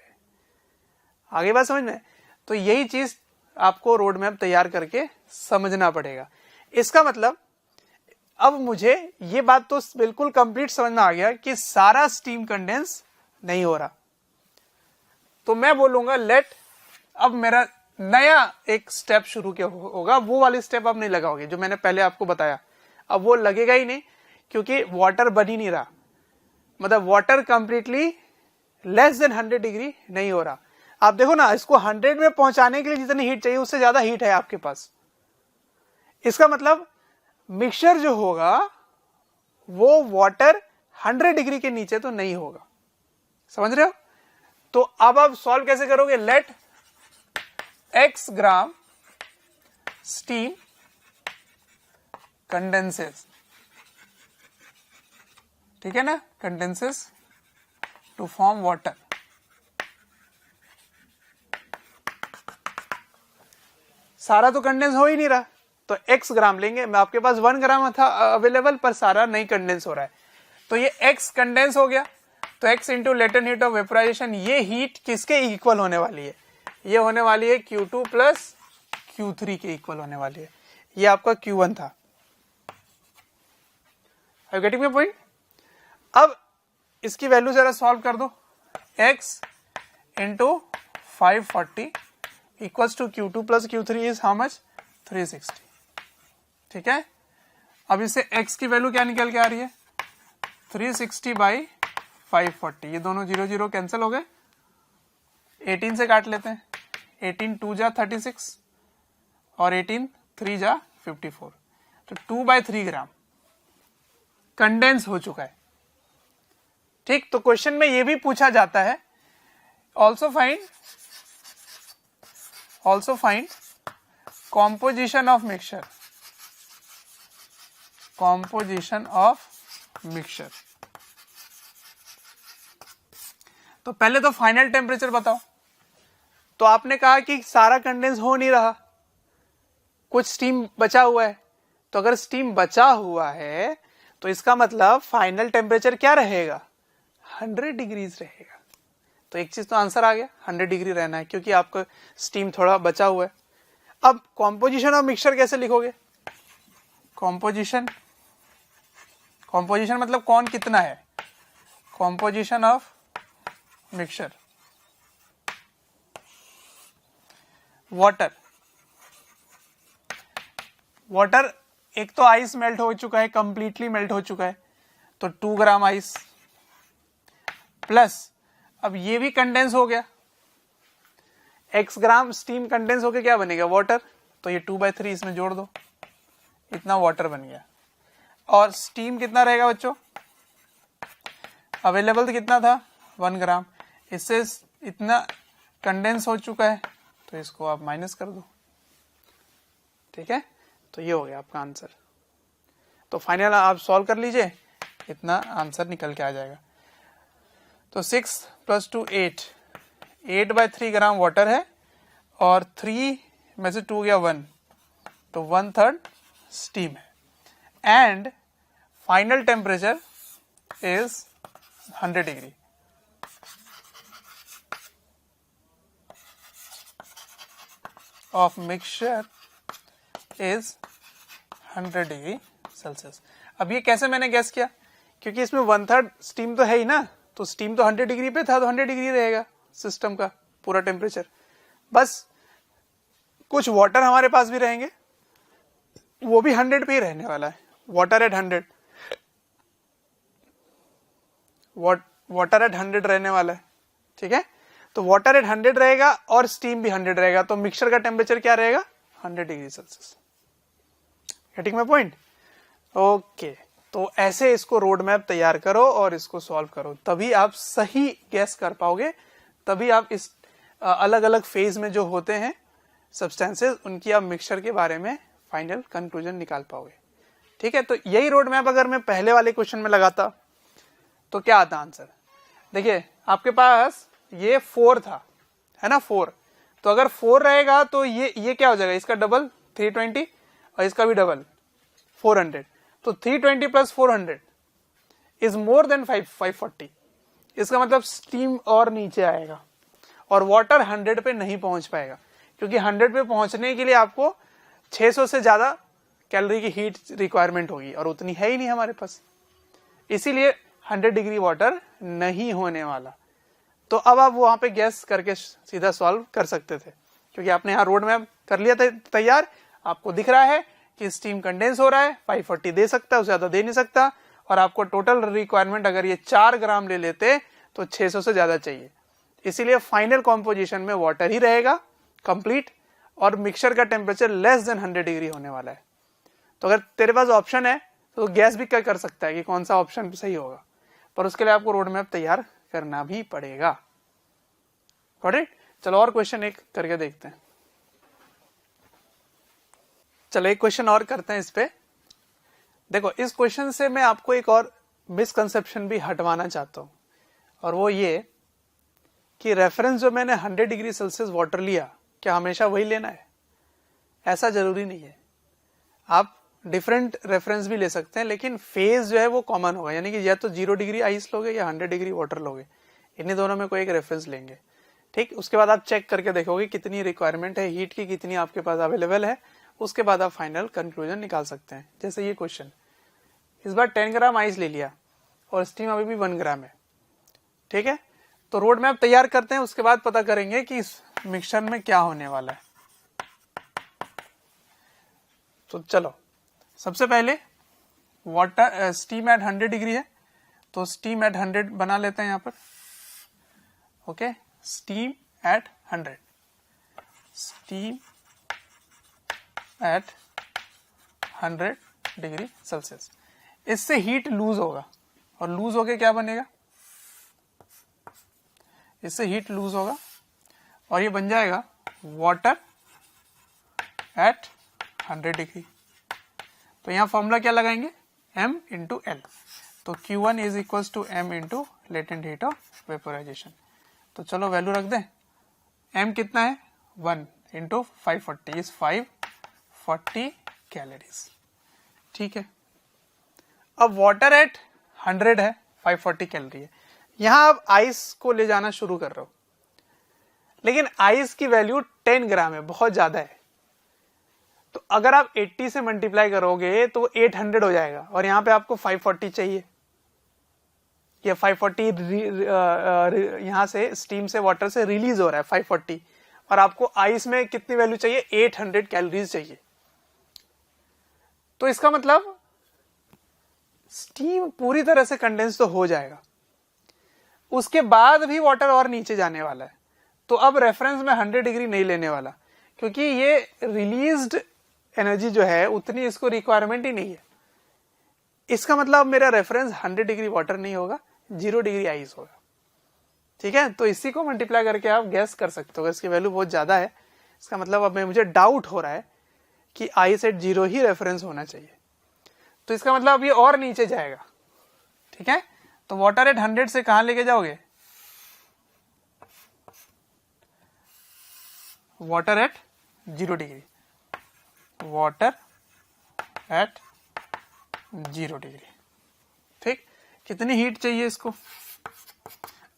आगे बात समझ में? तो यही चीज आपको रोड मैप तैयार करके समझना पड़ेगा। इसका मतलब अब मुझे ये बात तो बिल्कुल कंप्लीट समझ में आ गया कि सारा स्टीम कंडेंस नहीं हो रहा, तो मैं बोलूंगा लेट, अब मेरा नया एक स्टेप शुरू क्या होगा, वो वाली स्टेप अब नहीं लगाओगे जो मैंने पहले आपको बताया, अब वो लगेगा ही नहीं, क्योंकि वाटर बन ही नहीं रहा, मतलब water completely less than 100 degree नहीं हो रहा। आप देखो ना, इसको 100 में पहुंचाने के लिए जितनी हीट चाहिए उससे ज्यादा हीट है आपके पास। इसका मतलब मिक्सचर जो होगा वो वाटर 100 डिग्री के नीचे तो नहीं होगा। समझ रहे हो? तो अब आप सॉल्व कैसे करोगे, लेट x ग्राम स्टीम कंडेंसेस, ठीक है ना, कंडेंसेस टू फॉर्म वाटर। सारा तो कंडेंस हो ही नहीं रहा, तो x ग्राम लेंगे। मैं आपके पास 1 ग्राम था अवेलेबल, पर सारा नहीं कंडेंस हो रहा है, तो ये x कंडेंस हो गया, तो x into latent heat of vaporisation, ये हीट किसके इक्वल होने वाली है, ये होने वाली है Q2 प्लस Q3 के इक्वल होने वाली है। ये आपका Q1 था। Are you getting my point? अब इसकी वैल्यू जरा सॉल्व कर दो, x into 540 equals to Q2 plus Q3 is how much 360। ठीक है, अब इससे x की वैल्यू क्या निकल के आ रही है 360 बाई 540, ये दोनों 0 0 कैंसिल हो गए, 18 से काट लेते हैं, 18 2 जा 36 और 18 3 जा 54, तो 2/3 ग्राम कंडेंस हो चुका है। ठीक, तो क्वेश्चन में ये भी पूछा जाता है, also find composition of mixture, composition of mixture. तो पहले तो फाइनल टेम्परेचर बताओ। तो आपने कहा कि सारा कंडेंस हो नहीं रहा, कुछ स्टीम बचा हुआ है, तो अगर स्टीम बचा हुआ है तो इसका मतलब फाइनल टेम्परेचर क्या रहेगा 100 डिग्रीज रहेगा। तो एक चीज तो आंसर आ गया, 100 डिग्री रहना है, क्योंकि आपका स्टीम थोड़ा बचा हुआ है। अब कॉम्पोजिशन ऑफ मिक्सचर कैसे लिखोगे, कॉम्पोजिशन मतलब कौन कितना है, कॉम्पोजिशन ऑफ मिक्सचर, वाटर एक तो आइस मेल्ट हो चुका है, कंप्लीटली मेल्ट हो चुका है, तो 2 ग्राम आइस प्लस अब ये भी कंडेंस हो गया, x ग्राम स्टीम कंडेंस होके क्या बनेगा वाटर, तो ये 2/3 इसमें जोड़ दो, इतना वाटर बन गया। और स्टीम कितना रहेगा बच्चों, अवेलेबल तो कितना था 1 ग्राम, इससे इतना कंडेंस हो चुका है, तो इसको आप माइनस कर दो। ठीक है, तो ये हो गया आपका आंसर। तो फाइनल आप सॉल्व कर लीजिए, इतना आंसर निकल के आ जाएगा। तो 6 + 2 8/3 ग्राम वाटर है, और 3 में से 2 गया 1, तो 1/3 स्टीम है, and final temperature is 100 degree. Of mixture is 100 degree Celsius. अब ये कैसे मैंने गैस किया, क्योंकि इसमें 1/3 स्टीम तो है ही ना, तो स्टीम तो 100 डिग्री पे था, तो 100 डिग्री रहेगा सिस्टम का पूरा टेम्परेचर। बस कुछ वाटर हमारे पास भी रहेंगे, वो भी 100 पे ही रहने वाला है। वाटर एट 100 वाटर एट 100 रहने वाला है, ठीक है। तो वाटर एट 100 रहेगा और स्टीम भी 100 रहेगा, तो मिक्सचर का टेम्परेचर क्या रहेगा, 100 degree Celsius. Getting my point? Okay, तो ऐसे इसको रोड मैप तैयार करो और इसको सॉल्व करो, तभी आप सही गैस कर पाओगे, तभी आप इस अलग अलग फेज में जो होते हैं सब्सटेंसेस, उनकी आप मिक्सचर के बारे में फाइनल कंक्लूजन निकाल पाओगे। ठीक है, तो यही रोड मैप अगर मैं पहले वाले क्वेश्चन में लगाता तो क्या आता आंसर। देखिए आपके पास ये 4 था, है ना, 4, तो अगर 4 रहेगा तो ये क्या हो जाएगा, इसका डबल 320 और इसका भी डबल 400, तो 320 प्लस 400 इज मोर देन 540। इसका मतलब स्टीम और नीचे आएगा और वाटर 100 पे नहीं पहुंच पाएगा, क्योंकि 100 पे पहुंचने के लिए आपको 600 से ज्यादा कैलोरी की हीट रिक्वायरमेंट होगी और उतनी है ही नहीं हमारे पास, इसीलिए 100 डिग्री वाटर नहीं होने वाला। तो अब आप वहां पे गैस करके सीधा सॉल्व कर सकते थे, क्योंकि आपने यहाँ रोड मैप कर लिया तैयार, आपको दिख रहा है कि स्टीम कंडेंस हो रहा है, 540 दे सकता है, उससे ज्यादा दे नहीं सकता, और आपको टोटल रिक्वायरमेंट अगर ये 4 ग्राम ले लेते तो 600 से ज्यादा चाहिए, इसीलिए फाइनल कॉम्पोजिशन में वाटर ही रहेगा कंप्लीट, और मिक्सचर का टेम्परेचर लेस देन 100 डिग्री होने वाला है। तो अगर तेरे पास ऑप्शन है तो गैस भी कर सकता है कि कौन सा ऑप्शन सही होगा, पर उसके लिए आपको रोड मैप तैयार करना भी पड़ेगा। Got it? चलो और क्वेश्चन एक करके देखते हैं। चलो एक क्वेश्चन और करते हैं इस पे। देखो इस क्वेश्चन से मैं आपको एक और मिसकंसेप्शन भी हटवाना चाहता हूं, और वो ये कि रेफरेंस जो मैंने 100 डिग्री सेल्सियस वाटर लिया, क्या हमेशा वही लेना है? ऐसा जरूरी नहीं है, आप डिफरेंट रेफरेंस भी ले सकते हैं, लेकिन फेज जो है वो कॉमन होगा, यानी कि या तो 0 डिग्री आइस लोगे या 100 डिग्री वाटर लोगे, इन्हीं दोनों में कोई एक रेफरेंस लेंगे। ठीक, उसके बाद आप चेक करके देखोगे कितनी रिक्वायरमेंट है हीट की, कितनी आपके पास अवेलेबल है, उसके बाद आप फाइनल कंक्लूजन निकाल सकते हैं। जैसे ये क्वेश्चन, इस बार 10 ग्राम आइस ले लिया और स्टीम अभी भी 1 ग्राम है, ठीक है। तो रोड मैप तैयार करते हैं, उसके बाद पता करेंगे कि इस मिक्सचर में क्या होने वाला है। तो चलो सबसे पहले वाटर स्टीम एट 100 डिग्री है, तो स्टीम एट 100 बना लेते हैं यहां पर। Okay, steam at 100, steam at 100 degree Celsius. इससे हीट लूज होगा, और लूज होके क्या बनेगा, इससे हीट लूज होगा और ये बन जाएगा वाटर एट 100 डिग्री। तो यहां फॉर्मूला क्या लगाएंगे, m इंटू एल, तो Q1 is equal to m into latent heat of vaporisation. तो चलो वैल्यू रख दें, m कितना है 1 इंटू 540 इज 540 कैलोरीज। ठीक है, अब वाटर एट 100 है, 540 कैलोरी है, यहां आप आइस को ले जाना शुरू कर रहे हो, लेकिन आइस की वैल्यू 10 ग्राम है, बहुत ज्यादा है, तो अगर आप 80 से मल्टीप्लाई करोगे तो 800 हो जाएगा, और यहां पे आपको 540 चाहिए। ये 540 यहां से स्टीम से वाटर से रिलीज हो रहा है 540, और आपको आइस में कितनी वैल्यू चाहिए, 800 कैलोरीज चाहिए। तो इसका मतलब स्टीम पूरी तरह से कंडेंस तो हो जाएगा, उसके बाद भी वाटर और नीचे जाने वाला है। तो अब रेफरेंस में 100 डिग्री नहीं लेने वाला, क्योंकि ये रिलीज्ड एनर्जी जो है उतनी इसको रिक्वायरमेंट ही नहीं है। इसका मतलब मेरा रेफरेंस 100 डिग्री वाटर नहीं होगा, 0 डिग्री आइस होगा। ठीक है, तो इसी को मल्टीप्लाई करके आप गैस कर सकते हो, इसकी वैल्यू बहुत ज्यादा है, इसका मतलब अब मुझे डाउट हो रहा है कि आइस एट 0 ही रेफरेंस होना चाहिए, तो इसका मतलब अब ये और नीचे जाएगा। ठीक है, तो वाटर एट 100 से कहां लेके जाओगे, water at 0 degree, water at 0 degree. ठीक, कितनी हीट चाहिए इसको,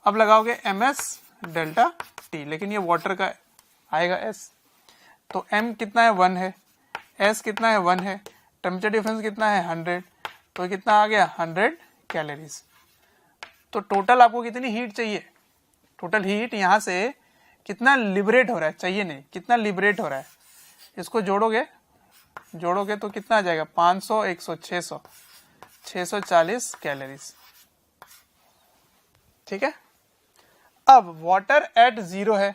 अब लगाओगे ms डेल्टा t, लेकिन ये वाटर का आएगा s, तो m कितना है 1 है, s कितना है 1 है, टेम्परेचर डिफरेंस कितना है 100, तो कितना आ गया 100 कैलोरीज। तो टोटल आपको कितनी हीट चाहिए, टोटल हीट यहाँ से कितना लिबरेट हो रहा है, चाहिए नहीं, कितना लिबरेट हो रहा है, इसको जोड़ोगे तो कितना आ जाएगा 500, 100, 600, 640 कैलोरीज। ठीक है। अब वाटर एट 0 है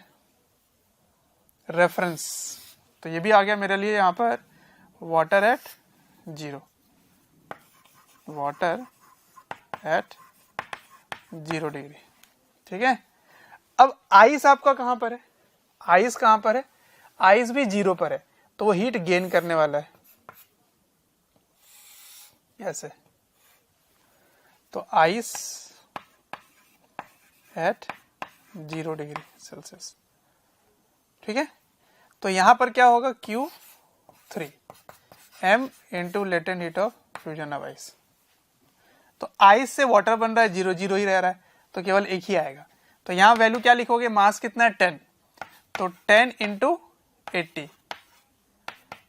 रेफरेंस, तो ये भी आ गया मेरे लिए यहाँ पर water at 0, water at 0 degree. ठीक है। अब आइस आपका कहां पर है, आइस कहां पर है, आइस भी 0 पर है, तो वो हीट गेन करने वाला है ऐसे। तो आइस एट 0 डिग्री सेल्सियस। ठीक है। तो यहां पर क्या होगा Q3 m into latent heat of fusion of ice. तो आइस से वाटर बन रहा है 0 0 ही रह रहा है, तो केवल एक ही आएगा। तो यहां वैल्यू क्या लिखोगे, मास कितना है 10, तो 10 इंटू 80,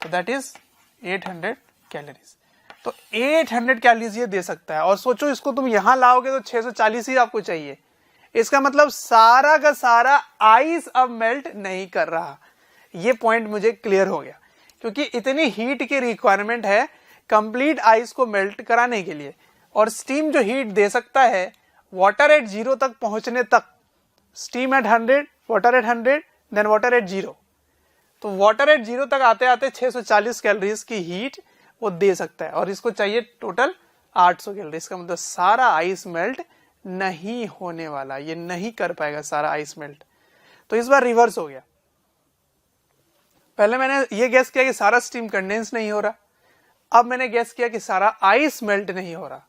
तो दैट इज 800 कैलोरीज। तो 800 कैलोरीज ये दे सकता है। और सोचो इसको तुम यहां लाओगे तो 640 ही आपको चाहिए। इसका मतलब सारा का सारा आइस अब मेल्ट नहीं कर रहा। ये पॉइंट मुझे क्लियर हो गया, क्योंकि इतनी हीट की रिक्वायरमेंट है कंप्लीट आइस को मेल्ट कराने के लिए। और स्टीम जो हीट दे सकता है वाटर एट 0 तक पहुंचने तक, steam at 100, water at 100, then water at 0, तो वाटर एट 0 तक आते आते 640 कैलोरीज की हीट वो दे सकता है। और इसको चाहिए टोटल 800 कैलोरीज। का मतलब सारा आइस मेल्ट नहीं होने वाला, ये नहीं कर पाएगा सारा आइस मेल्ट। तो इस बार रिवर्स हो गया। पहले मैंने ये गैस किया कि सारा स्टीम कंडेंस नहीं हो रहा, अब मैंने गैस किया कि सारा आइस मेल्ट नहीं हो रहा।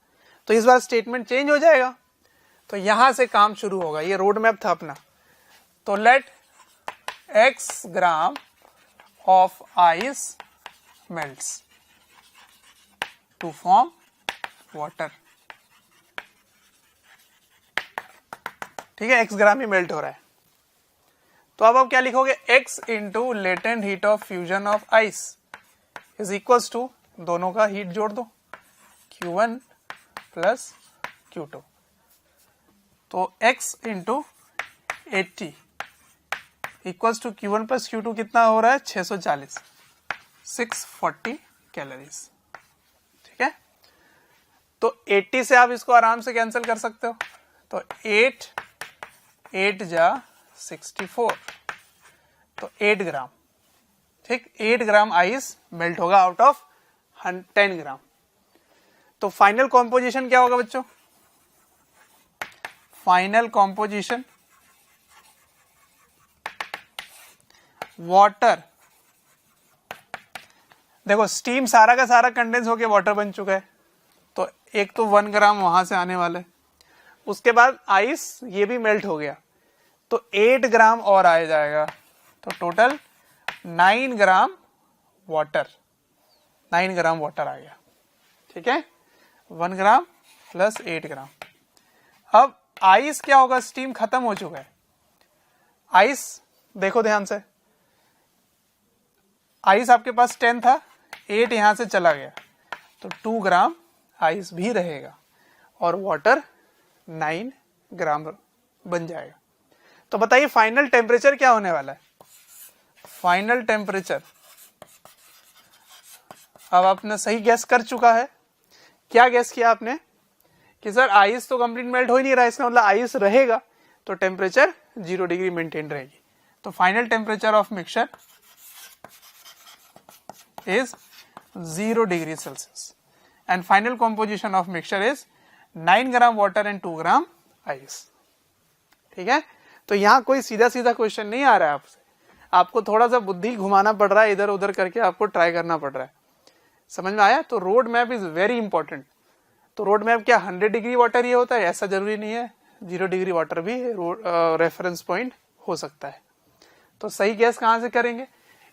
तो इस बार स्टेटमेंट चेंज हो जाएगा। तो यहां से काम शुरू होगा। ये रोड मैप था अपना। तो let x gram of ice melts to form water. ठीक है, x ग्राम ही मेल्ट हो रहा है। तो अब आप क्या लिखोगे, x into latent heat of fusion of ice is equals to, दोनों का हीट जोड़ दो, Q1 प्लस Q2। तो x into 80 equals to Q1 plus Q2 कितना हो रहा है 640, 640 कैलोरीज। ठीक है। तो 80 से आप इसको आराम से कैंसिल कर सकते हो। तो 8 जा 64, तो 8 ग्राम। ठीक, 8 ग्राम आइस मेल्ट होगा आउट ऑफ 10 ग्राम। तो फाइनल कॉम्पोजिशन क्या होगा बच्चों, फाइनल कॉम्पोजिशन वाटर, देखो स्टीम सारा का सारा कंडेंस होके वाटर बन चुका है, तो एक तो 1 ग्राम वहां से आने वाला है, उसके बाद आइस ये भी मेल्ट हो गया, तो 8 ग्राम और आ जाएगा, तो total 9 gram water, 9 gram water आ गया। ठीक है, 1 ग्राम प्लस 8 ग्राम। अब आइस क्या होगा, स्टीम खत्म हो चुका है। आइस देखो ध्यान से, आइस आपके पास 10 था, 8 यहां से चला गया, तो 2 ग्राम आइस भी रहेगा और वाटर 9 ग्राम बन जाएगा। तो बताइए फाइनल टेम्परेचर क्या होने वाला है। फाइनल टेम्परेचर अब आपने सही गैस कर चुका है। क्या गैस किया आपने कि सर आइस तो कंप्लीट मेल्ट हो ही नहीं रहा, इसका मतलब आइस रहेगा, तो टेम्परेचर 0 डिग्री मेंटेन रहेगी। तो final temperature of mixture is 0 degree Celsius and final composition of mixture is 9 gram water and 2 gram ice। ठीक है, तो यहां कोई सीधा सीधा क्वेश्चन नहीं आ रहा है आपसे, आपको थोड़ा सा बुद्धि घुमाना पड़ रहा है, इधर उधर करके आपको ट्राई करना पड़ रहा है। समझ में आया। तो road map is very important. तो रोड मैप क्या 100 डिग्री वाटर ही होता है, ऐसा जरूरी नहीं है, 0 डिग्री वाटर भी रेफरेंस पॉइंट हो सकता है। तो सही गैस कहां से करेंगे,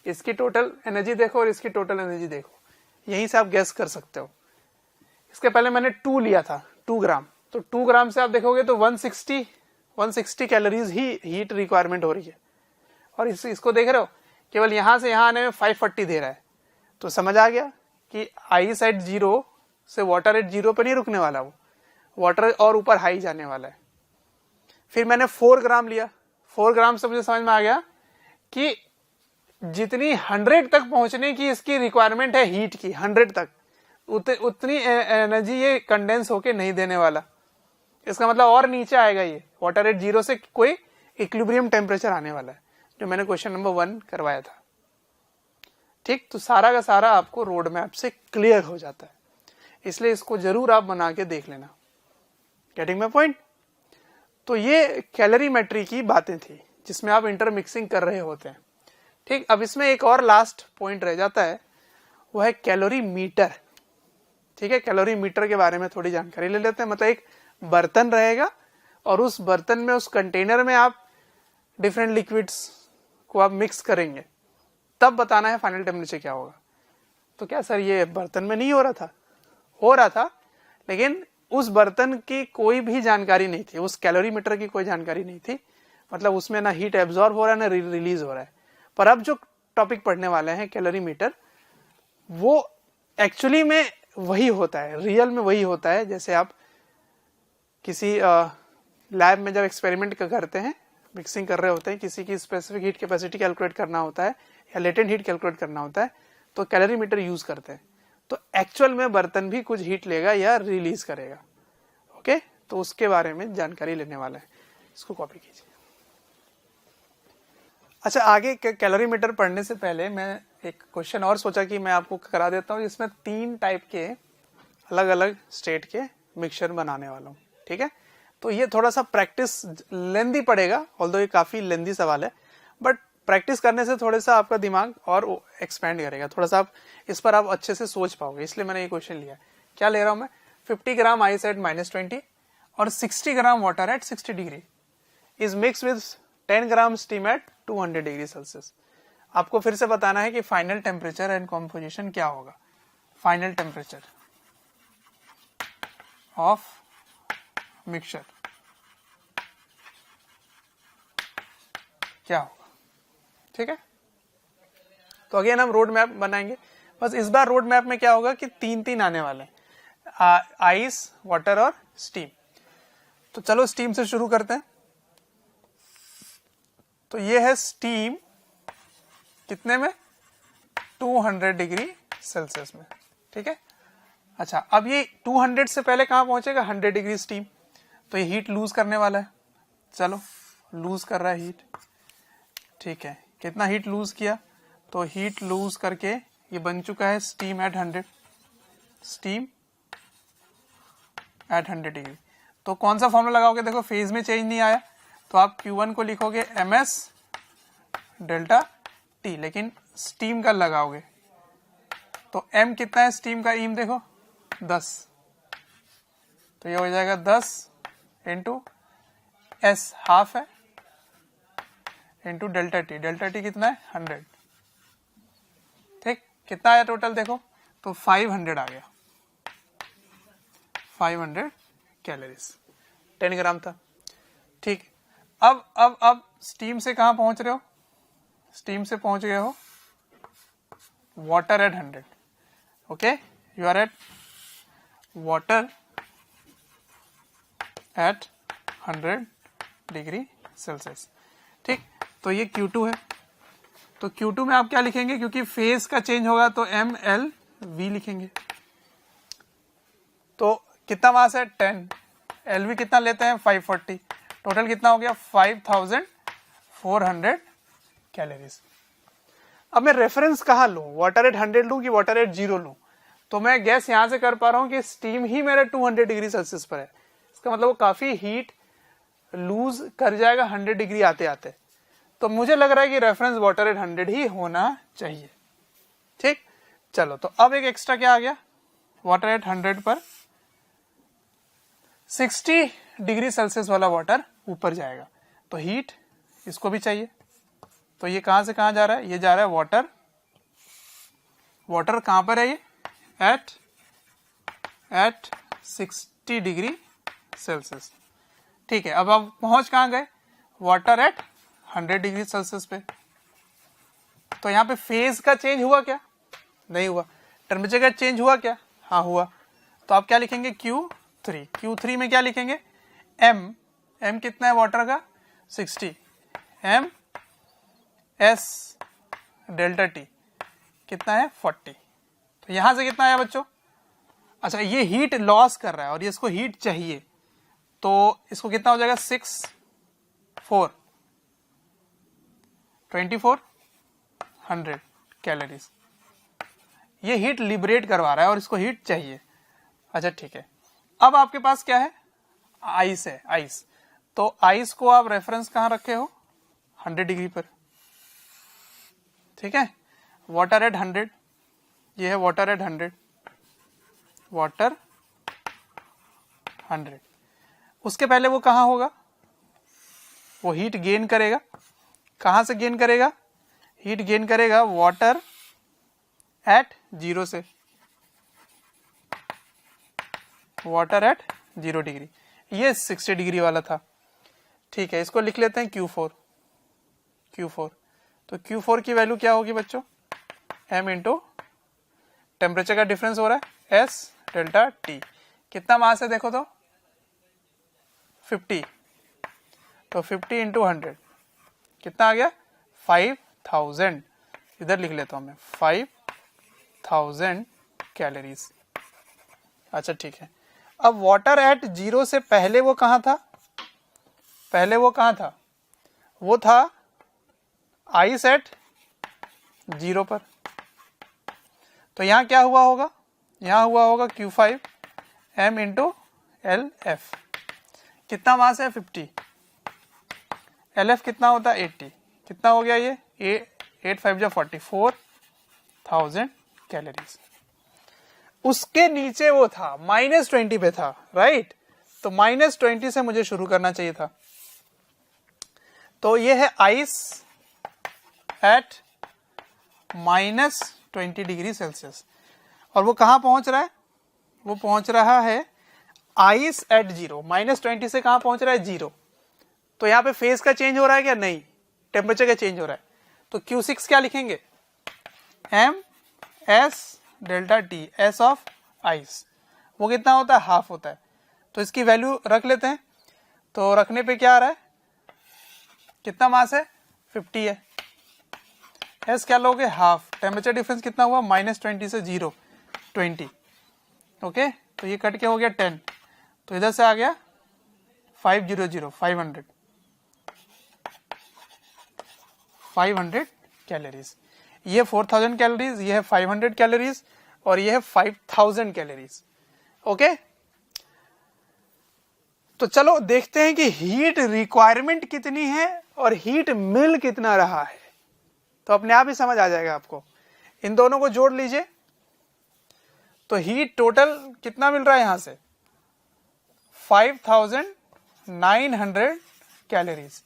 इसकी टोटल एनर्जी देखो और इसकी टोटल एनर्जी देखो, यहीं से आप गैस कर सकते हो। इसके पहले मैंने 2 लिया था, 2 ग्राम, तो 2 ग्राम से आप देखोगे तो 160 कैलोरीज ही हीट रिक्वायरमेंट हो रही है। और इसको देख रहे हो केवल यहां से यहां आने में 540 दे रहा है। तो समझ आ गया कि आइस एट 0 से वाटर एट 0 पर नहीं रुकने वाला, वो वाटर और ऊपर हाई जाने वाला है। फिर मैंने 4 ग्राम लिया, 4 ग्राम से मुझे समझ में आ गया कि जितनी 100 तक पहुंचने की इसकी रिक्वायरमेंट है हीट की, 100 तक उतनी एनर्जी ये कंडेंस होके नहीं देने वाला। इसका मतलब और नीचे आएगा ये, वाटर एट 0 से कोई इक्विलिब्रियम टेम्परेचर आने वाला है, जो मैंने क्वेश्चन नंबर 1 करवाया था। ठीक, तो सारा का सारा आपको रोड मैप से क्लियर हो जाता है, इसलिए इसको जरूर आप बना के देख लेना। Getting my point? तो ये कैलोरीमेट्री की बातें थी जिसमें आप इंटरमिक्सिंग कर रहे होते हैं। ठीक, अब इसमें एक और लास्ट पॉइंट रह जाता है, वो है कैलोरी मीटर। ठीक है, कैलोरी मीटर के बारे में थोड़ी जानकारी ले लेते हैं। मतलब एक बर्तन रहेगा और उस बर्तन में, उस कंटेनर में आप डिफरेंट लिक्विड्स को आप मिक्स करेंगे, तब बताना है फाइनल टेम्परेचर क्या होगा। तो क्या सर ये बर्तन में नहीं हो रहा था? हो रहा था, लेकिन उस बर्तन की कोई भी जानकारी नहीं थी, उस कैलोरीमीटर की कोई जानकारी नहीं थी। मतलब उसमें ना हीट एब्जॉर्ब हो रहा है ना रिलीज हो रहा है। पर अब जो टॉपिक पढ़ने वाले हैं कैलोरीमीटर, वो एक्चुअली में वही होता है, रियल में वही होता है। जैसे आप किसी लैब में जब एक्सपेरिमेंट करते हैं, मिक्सिंग कर रहे होते हैं, किसी की स्पेसिफिक हीट कैपेसिटी कैलकुलेट करना होता है या लेटेंट हीट कैलकुलेट करना होता है, तो कैलोरीमीटर यूज करते हैं। तो एक्चुअल में बर्तन भी कुछ हीट लेगा या रिलीज करेगा। ओके, तो उसके बारे में जानकारी लेने वाला है, इसको कॉपी कीजिए। अच्छा, आगे कैलोरीमीटर पढ़ने से पहले मैं एक क्वेश्चन और सोचा कि मैं आपको करा देता हूँ, जिसमें 3 टाइप के अलग अलग स्टेट के मिक्सचर बनाने वाला हूँ। ठीक है, तो ये थोड़ा सा प्रैक्टिस लेंदी पड़ेगा, ऑल्दो ये काफी लेंदी सवाल है, बट प्रैक्टिस करने से थोड़ा सा आपका दिमाग और एक्सपैंड करेगा, थोड़ा सा आप इस पर आप अच्छे से सोच पाओगे, इसलिए मैंने ये क्वेश्चन लिया। क्या ले रहा हूं मैं? 50 ग्राम आइस एट -20 और 60 gram water at 60 degree is mix with 10 gram steam eight 200 degree Celsius. आपको फिर से बताना है कि फाइनल टेम्परेचर एंड कॉम्पोजिशन क्या होगा। फाइनल टेम्परेचर ऑफ मिक्सचर क्या होगा। ठीक है, तो अगेन हम रोड मैप बनाएंगे। बस इस बार रोड मैप में क्या होगा कि 3 आने वाले हैं, आइस, वाटर और स्टीम। तो चलो स्टीम से शुरू करते हैं। तो ये है स्टीम, कितने में? 200 डिग्री सेल्सियस में। ठीक है, अच्छा, अब ये 200 से पहले कहां पहुंचेगा? 100 डिग्री स्टीम। तो ये हीट लूज करने वाला है, चलो लूज कर रहा है हीट। ठीक है, कितना हीट लूज किया? तो हीट लूज करके ये बन चुका है steam at 100, steam at 100 degree. तो कौन सा फॉर्मूला लगाओगे? देखो फेज में चेंज नहीं आया, तो आप Q1 को लिखोगे ms डेल्टा T, लेकिन स्टीम का लगाओगे तो m कितना है स्टीम का? ईम देखो 10, तो ये हो जाएगा 10 इंटू s हाफ है into delta T. Delta T कितना है? 100। ठीक, कितना आया टोटल देखो, तो 500 आ गया, 500 कैलोरीज, 10 ग्राम था। ठीक, अब स्टीम से कहां पहुंच रहे हो? स्टीम से पहुंच गए हो water at 100। Okay, you are at water at 100 degree Celsius. ठीक, तो ये Q2 है। तो Q2 में आप क्या लिखेंगे? क्योंकि फेज का चेंज होगा तो MLV लिखेंगे। तो कितना मास है? 10। LV कितना लेते हैं? 540। टोटल कितना हो गया? 5400 कैलोरीज। अब मैं रेफरेंस कहाँ लूं? वाटर एट 100 लूं कि वाटर एट 0 लूं? तो मैं गैस यहां से कर पा रहा हूं कि स्टीम ही मेरे 200 डिग्री सेल्सियस पर है। इसका मतलब वो काफी हीट लूज कर जाएगा 100 डिग्री आते आते। तो मुझे लग रहा है कि रेफरेंस वाटर एट 100 ही होना चाहिए। ठीक, चलो, तो अब एक एक्स्ट्रा क्या आ गया? वाटर एट 100 पर 60 डिग्री सेल्सियस वाला वाटर ऊपर जाएगा, तो हीट इसको भी चाहिए। तो ये कहां से कहां जा रहा है? ये जा रहा है वाटर, वाटर कहां पर है? ये एट 60 डिग्री सेल्सियस। ठीक है, अब आप पहुंच कहां गए? वाटर एट 100 डिग्री सेल्सियस पे। तो यहाँ पे फेज का चेंज हुआ क्या? नहीं हुआ। टेम्परेचर का चेंज हुआ क्या? हाँ हुआ। तो आप क्या लिखेंगे? Q3। Q3 में क्या लिखेंगे? M कितना है वाटर का? 60। M S डेल्टा T कितना है? 40। तो यहां से कितना आया बच्चों? अच्छा, ये हीट लॉस कर रहा है और ये इसको हीट चाहिए, तो इसको कितना हो जाएगा? 6 4 2400 कैलोरीज। ये हीट लिबरेट करवा रहा है और इसको हीट चाहिए। अच्छा ठीक है, अब आपके पास क्या है? आइस है, आइस। तो आइस को आप रेफरेंस कहां रखे हो? 100 डिग्री पर, ठीक है। वाटर एट 100, ये है वाटर एट 100, वाटर 100। उसके पहले वो कहां होगा? वो हीट गेन करेगा। कहां से गेन करेगा? हीट गेन करेगा वाटर एट 0 से, वाटर एट 0 डिग्री। ये 60 डिग्री वाला था, ठीक है। इसको लिख लेते हैं Q4। तो Q4 की वैल्यू क्या होगी बच्चों? M इंटू टेम्परेचर का डिफरेंस हो रहा है S डेल्टा T। कितना मास है देखो तो? 50। तो 50 इंटू 100 कितना आ गया? 5000। इधर लिख लेता हूं मैं, 5000 कैलोरीज। अच्छा ठीक है। अब वाटर एट 0 से पहले वो कहां था? वो था आइस एट 0 पर। तो यहां क्या हुआ होगा? यहां हुआ होगा Q5 M इंटू LF। कितना मास है? 50। LF कितना होता है? 80। कितना हो गया ये? 8 5 जा 40 कैलोरीज। उसके नीचे वो था -20 पे था, राइट? तो -20 से मुझे शुरू करना चाहिए था। तो ये है आइस एट -20 डिग्री सेल्सियस। और वो कहां पहुंच रहा है? वो पहुंच रहा है आइस एट 0। -20 से कहां पहुंच रहा है? 0। तो यहां पे फेज का चेंज हो रहा है क्या? नहीं, टेम्परेचर का चेंज हो रहा है। तो Q6 क्या लिखेंगे? M S delta T, S of ice. वो कितना होता है? हाफ होता है। तो इसकी वैल्यू रख लेते हैं। तो रखने पे क्या आ रहा है? कितना मास है? 50 है। S क्या लोगे? हाफ। टेम्परेचर डिफरेंस कितना हुआ? -20 से 0 20। ओके, तो ये कट के हो गया 10। तो इधर से आ गया 500 कैलोरीज। ये 4000 कैलोरीज, ये है 500 कैलोरीज और ये है 5000 कैलोरीज। ओके, तो चलो देखते हैं कि हीट रिक्वायरमेंट कितनी है और हीट मिल कितना रहा है। तो अपने आप ही समझ आ जाएगा आपको। इन दोनों को जोड़ लीजिए तो हीट टोटल कितना मिल रहा है? यहां से 5900 कैलोरीज।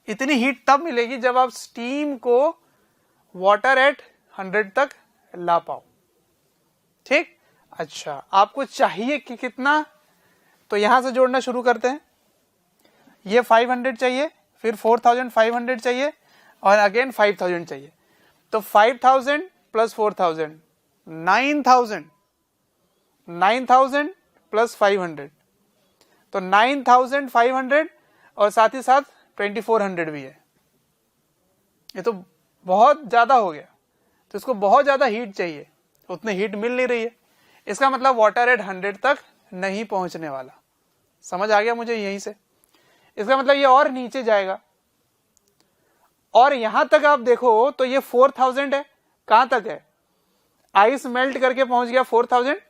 इतनी हीट तब मिलेगी जब आप स्टीम को वाटर एट 100 तक ला पाओ, ठीक। अच्छा, आपको चाहिए कि कितना? तो यहां से जोड़ना शुरू करते हैं। ये 500 चाहिए, फिर 4500 चाहिए और अगेन 5000 चाहिए। तो 5000 प्लस 4000 9000 प्लस 500, तो 9500 और साथ ही साथ 2400 भी है। ये तो बहुत ज्यादा हो गया। तो इसको बहुत ज्यादा हीट चाहिए, उतनी हीट मिल नहीं रही है। इसका मतलब वाटर एट 100 तक नहीं पहुंचने वाला। समझ आ गया मुझे यहीं से? इसका मतलब ये और नीचे जाएगा और यहां तक आप देखो तो ये 4000 है। कहां तक है? आइस मेल्ट करके पहुंच गया 4000।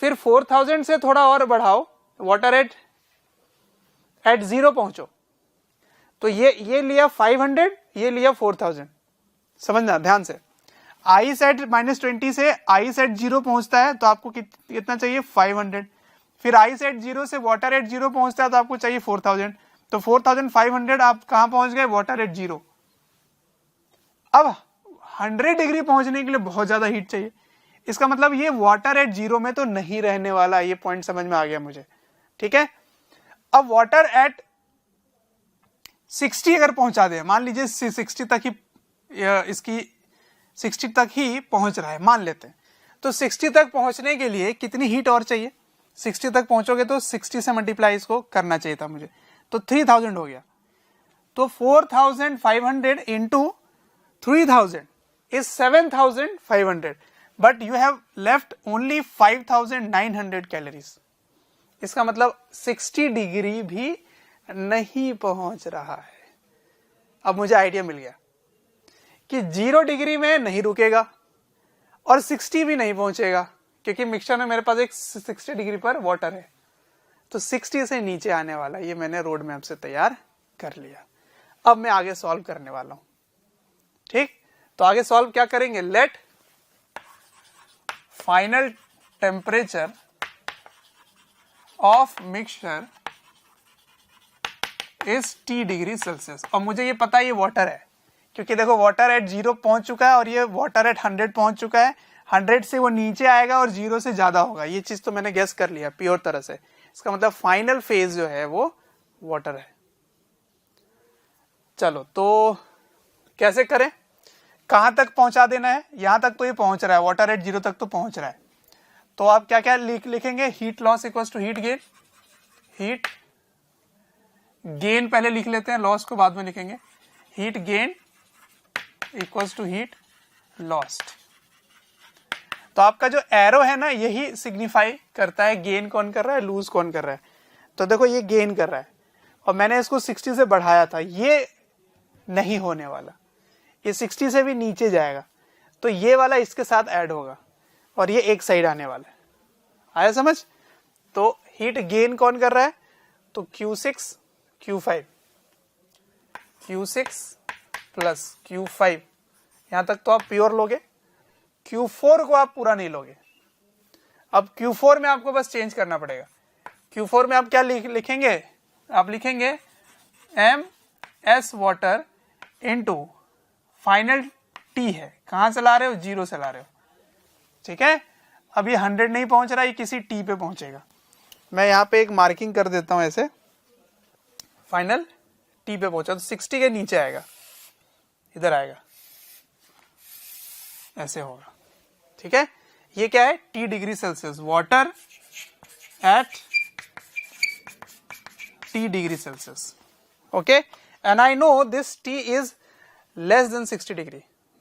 फिर 4000 से थोड़ा और बढ़ाओ, वाटर एट 0 पहुंचो। तो ये लिया 500, ये लिया 4000। समझना ध्यान से। आइस एट -20 से आइस एट 0 पहुंचता है तो आपको कितना चाहिए? 500। फिर आइस एट 0 से वाटर एट 0 पहुंचता है तो आपको चाहिए 4000। तो 4500 आप कहां पहुंच गए? Water at 0। अब 100 डिग्री पहुंचने के लिए बहुत ज्यादा हीट चाहिए। इसका मतलब ये वाटर एट 0 में तो नहीं रहने वाला। ये पॉइंट समझ में आ गया मुझे, ठीक है। अब वाटर एट 60 अगर पहुंचा दे, मान लीजिए 60 तक ही इसकी 60 तक ही पहुंच रहा है मान लेते हैं। तो 60 तक पहुंचने के लिए कितनी हीट और चाहिए? 60 तक पहुंचोगे तो 60 से मल्टीप्लाई इसको करना चाहिए था मुझे, तो 3000 हो गया। तो 4500 into 3000 is 7500, but you have left only 5900 calories. इसका मतलब 60 डिग्री भी नहीं पहुंच रहा है। अब मुझे आइडिया मिल गया कि 0 डिग्री में नहीं रुकेगा और 60 भी नहीं पहुंचेगा, क्योंकि मिक्सचर में मेरे पास एक 60 डिग्री पर वाटर है, तो 60 से नीचे आने वाला ये मैंने रोड मैप से तैयार कर लिया। अब मैं आगे सॉल्व करने वाला हूं। ठीक, तो आगे सॉल्व क्या करेंगे? Let final temperature of mixture is T degree Celsius. और मुझे ये पता है ये वाटर है, क्योंकि देखो वाटर एट 0 पहुंच चुका है और ये वाटर एट 100 पहुंच चुका है। 100 से वो नीचे आएगा और 0 से ज्यादा होगा, ये चीज तो मैंने गेस कर लिया प्योर तरह से। इसका मतलब फाइनल फेज जो है वो वाटर है। चलो तो कैसे करें, कहां तक पहुंचा देना है? यहां तक तो ये पहुंच रहा है, वाटर एट 0 तक तो पहुंच रहा है। तो आप क्या क्या लिखेंगे? Heat loss equals to heat gain. Heat gain पहले लिख लेते हैं, लॉस को बाद में लिखेंगे। Heat gain equals to heat lost. तो आपका जो एरो है ना, यही सिग्निफाई करता है गेन कौन कर रहा है, लूज कौन कर रहा है। तो देखो ये गेन कर रहा है और मैंने इसको 60 से बढ़ाया था, ये नहीं होने वाला, ये 60 से भी नीचे जाएगा, तो ये वाला इसके साथ ऐड होगा और ये एक साइड आने वाला है। आया समझ? तो हीट गेन कौन कर रहा है? तो Q6 Q5, Q6 plus Q5, यहां तक तो आप प्योर लोगे। Q4 को आप पूरा नहीं लोगे। अब Q4 में आपको बस चेंज करना पड़ेगा। Q4 में आप क्या लिखेंगे? आप लिखेंगे MS water into final T है, कहां से ला रहे हो? 0 से ला रहे हो। ठीक है, अब ये 100 नहीं पहुंच रहा, ये किसी T पे पहुंचेगा। मैं यहां पे एक मार्किंग कर देता हूं ऐसे, फाइनल T पे पहुंचा तो 60 के नीचे आएगा, इधर आएगा, ऐसे होगा। ठीक है, ये क्या है? T degree Celsius, water at T degree Celsius. Okay, and I know this T is less than 60 degree,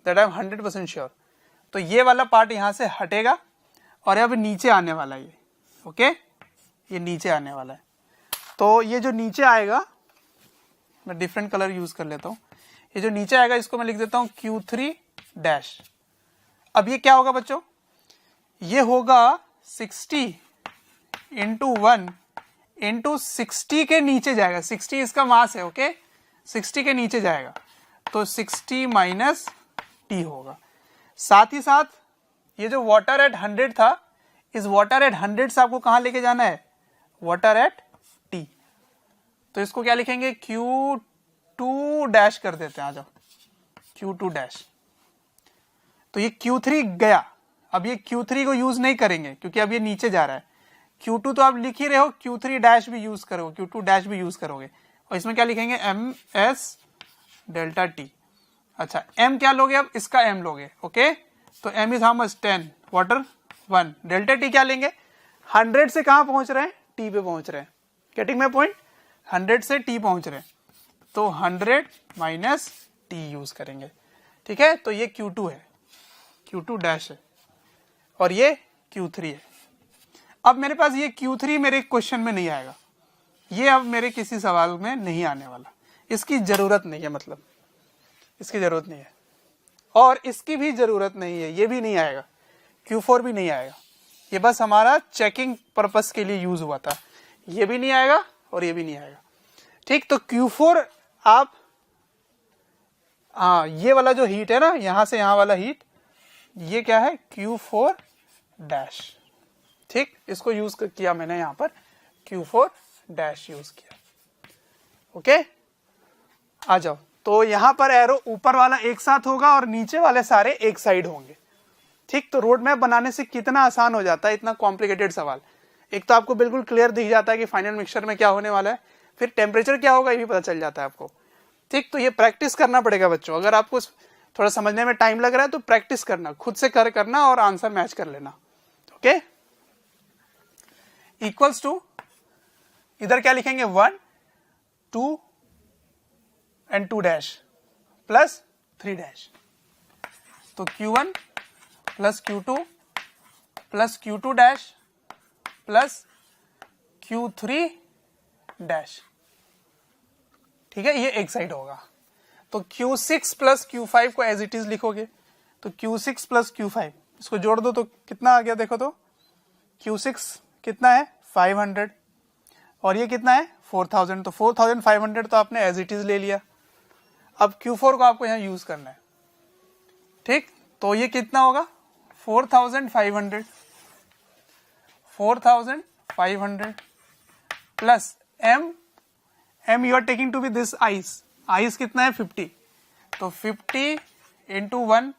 that I am 100% sure. तो ये वाला पार्ट यहां से हटेगा और अब नीचे आने वाला है ये। ओके, ये नीचे आने वाला है। तो ये जो नीचे आएगा, मैं डिफरेंट कलर यूज कर लेता हूं। ये जो नीचे आएगा इसको मैं लिख देता हूं Q3 डैश। अब ये क्या होगा बच्चों? ये होगा 60 इंटू 1 इंटू 60 के नीचे जाएगा, 60 इसका मास है। ओके, 60 के नीचे जाएगा तो 60 माइनस T होगा। साथ ही साथ ये जो वाटर एट 100 था, इस वाटर एट 100 से आपको कहां लेके जाना है? Water at T। तो इसको क्या लिखेंगे? Q2 डैश कर देते हैं, आ जाओ, Q2 डैश। तो ये Q3 गया, अब ये Q3 को यूज नहीं करेंगे क्योंकि अब ये नीचे जा रहा है। Q2 तो आप लिख ही रहे हो, Q3 डैश भी यूज करोगे, Q2 डैश भी यूज करोगे। और इसमें क्या लिखेंगे? MS delta T। अच्छा, M क्या लोगे? अब इसका M लोगे। ओके, तो M is how much? 10, water 1। Delta T क्या लेंगे? 100 से कहां पहुंच रहे हैं? T पे पहुंच रहे हैं। Getting my point? 100 से T पहुंच रहे हैं, तो 100 माइनस T यूज करेंगे। ठीक है, तो ये Q2 है, Q2 डैश है, और ये Q3 है। अब मेरे पास ये Q3 मेरे क्वेश्चन में नहीं आएगा, ये अब मेरे किसी सवाल में नहीं आने वाला, इसकी जरूरत नहीं है, मतलब इसकी जरूरत नहीं है, और इसकी भी जरूरत नहीं है, ये भी नहीं आएगा, Q4 भी नहीं आएगा। ये बस हमारा चेकिंग पर्पस के लिए यूज हुआ था। ये भी नहीं आएगा और ये भी नहीं आएगा। ठीक, तो Q4 आप, हाँ, ये वाला जो हीट है ना, यहां से यहां वाला हीट, ये क्या है? Q4 dash. ठीक, इसको यूज किया मैंने यहां पर, Q4 डैश यूज किया। ओके, आ जाओ। तो यहां पर एरो ऊपर वाला एक साथ होगा और नीचे वाले सारे एक साइड होंगे। ठीक, तो रोड मैप बनाने से कितना आसान हो जाता है, इतना कॉम्प्लिकेटेड सवाल। एक तो आपको बिल्कुल क्लियर दिख जाता है कि फाइनल मिक्सचर में क्या होने वाला है, फिर टेम्परेचर क्या होगा ये भी पता चल जाता है आपको। ठीक, तो ये प्रैक्टिस करना पड़ेगा बच्चों। अगर आपको थोड़ा समझने में टाइम लग रहा है तो प्रैक्टिस करना, खुद से करना और आंसर मैच कर लेना। ओके, इक्वल्स टू, इधर क्या लिखेंगे 1 2 एंड 2 डैश प्लस 3 डैश, तो Q1 plus Q2 plus Q2 dash plus Q3 dash. ठीक है, ये एक साइड होगा। तो Q6 प्लस Q5 को एज इट इज लिखोगे, तो Q6 प्लस Q5 इसको जोड़ दो तो कितना आ गया, देखो तो Q6 कितना है 500 और ये कितना है 4000, तो 4500 तो आपने एज इट इज ले लिया। अब Q4 को आपको यहाँ यूज करना है। ठीक, तो ये कितना होगा 4500 plus m you are taking to be this ice कितना है 50, तो 50 इंटू 1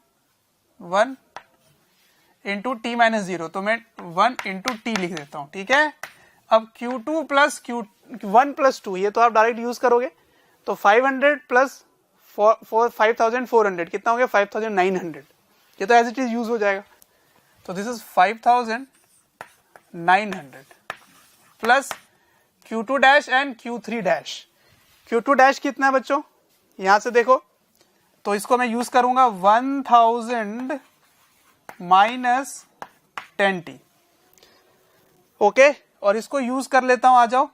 इंटू टी माइनस 0, तो मैं 1 इंटू टी लिख देता हूं। ठीक है, अब Q2 प्लस Q1 प्लस 2 ये तो आप डायरेक्ट यूज करोगे, तो 500 प्लस 5400 कितना हो गया 5900, ये तो एज इट इज यूज हो जाएगा। तो this is 5900 plus Q2 dash and Q3 dash. Q2 dash कितना है बच्चों, यहां से देखो, तो इसको मैं यूज करूंगा 1000 माइनस 10t। ओके, और इसको यूज कर लेता हूं, आ जाओ,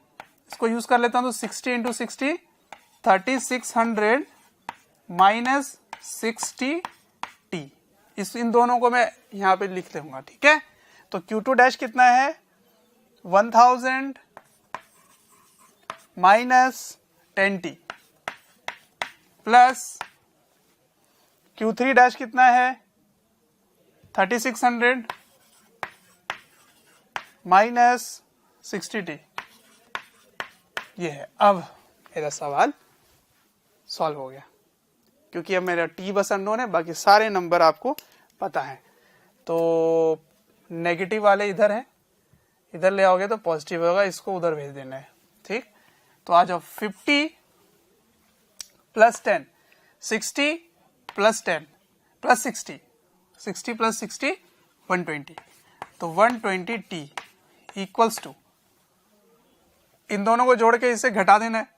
इसको यूज कर लेता हूं, तो 60 इंटू 60 3600 माइनस 60t, इन दोनों को मैं यहां पे लिख दूंगा। ठीक है, तो Q2 डैश कितना है 1000 minus 10t plus Q3 dash कितना है 3600 माइनस 60t, ये है। अब मेरा सवाल सॉल्व हो गया, क्योंकि अब मेरा t बस अननोन है, बाकी सारे नंबर आपको पता है। तो नेगेटिव वाले इधर है, इधर ले आओगे तो पॉजिटिव होगा, इसको उधर भेज देना है। ठीक, तो आ जाओ 50 प्लस 10 60 प्लस 10 प्लस 60 प्लस 60 120, तो 120t इक्वल्स टू, इन दोनों को जोड़ के इसे घटा देना है,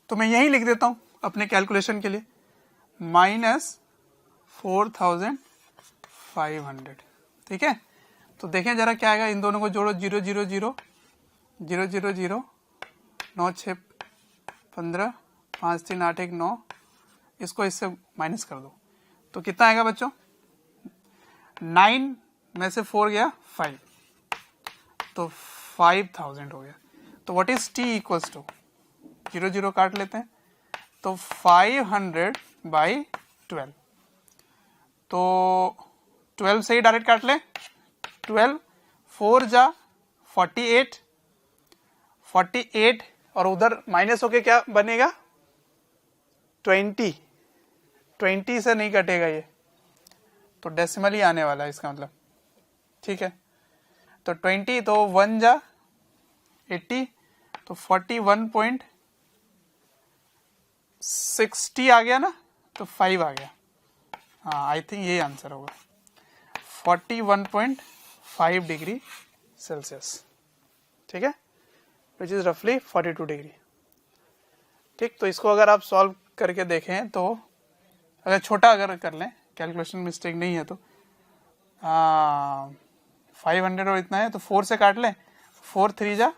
तो मैं यही लिख देता हूं अपने कैलकुलेशन के लिए माइनस 4500। ठीक है, तो देखें जरा क्या आएगा, इन दोनों को जोड़ो 0 0 0 0 0 0 9 6 15 5 3 8 1 9, इसको इससे माइनस कर दो तो कितना आएगा बच्चों, 9 में से 4 गया 5, तो 5000 हो गया। तो what is t equals to, 0 0 काट लेते हैं, तो 500 बाई 12, तो 12 से ही डायरेक्ट काट ले, 12 4 जा 48 और उधर माइनस होके क्या बनेगा 20 से नहीं कटेगा ये, तो डेसिमल ही आने वाला है इसका मतलब। ठीक है, तो 20 तो 1 जा 80, तो 41.60 आ गया ना, तो 5 आ गया। हाँ, आई थिंक यही आंसर होगा 41.5 डिग्री सेल्सियस। ठीक है, विच इज रफली 42 डिग्री। ठीक, तो इसको अगर आप सॉल्व करके देखें तो अगर छोटा अगर कर लें, कैलकुलेशन मिस्टेक नहीं है तो 500 और इतना है तो 4 से काट लें, 4 3 जा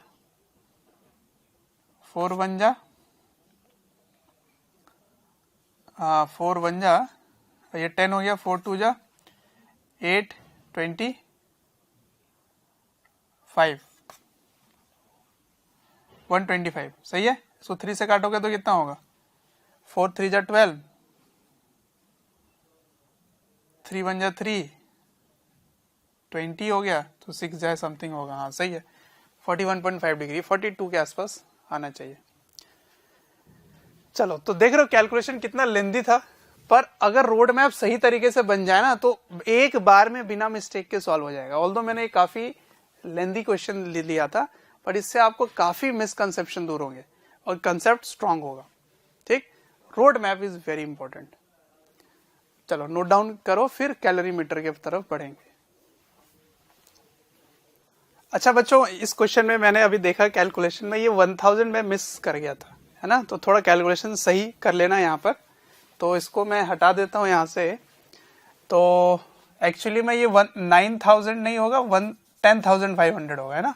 4 1 जा 4 1 जा, ये 10 हो गया, 4 2 जा 8 25 125, सही है। इसको 3 से काटोगे तो कितना होगा, 4 3 जा 12, 3 1 जा 3 20 हो गया, तो 6 जाए समथिंग होगा। हाँ सही है, 41.5 डिग्री 42 के आसपास आना चाहिए। चलो, तो देख रहे हो कैलकुलेशन कितना लेंदी था, पर अगर रोड मैप सही तरीके से बन जाए ना तो एक बार में बिना मिस्टेक के सॉल्व हो जाएगा। ऑल्दो मैंने काफी लेंदी क्वेश्चन लिया था, पर इससे आपको काफी मिसकंसेप्शन दूर होंगे और कंसेप्ट स्ट्रांग होगा। ठीक, road map is very important. चलो नोट डाउन करो, फिर कैलोरीमीटर की तरफ बढ़ेंगे। अच्छा बच्चों, इस क्वेश्चन में मैंने अभी देखा कैलकुलेशन में ये 1000 में मिस कर गया था, है ना, तो थोड़ा कैलकुलेशन सही कर लेना यहाँ पर। तो इसको मैं हटा देता हूँ यहाँ से। तो एक्चुअली में ये 9000 नहीं होगा, 10,500 होगा, है ना।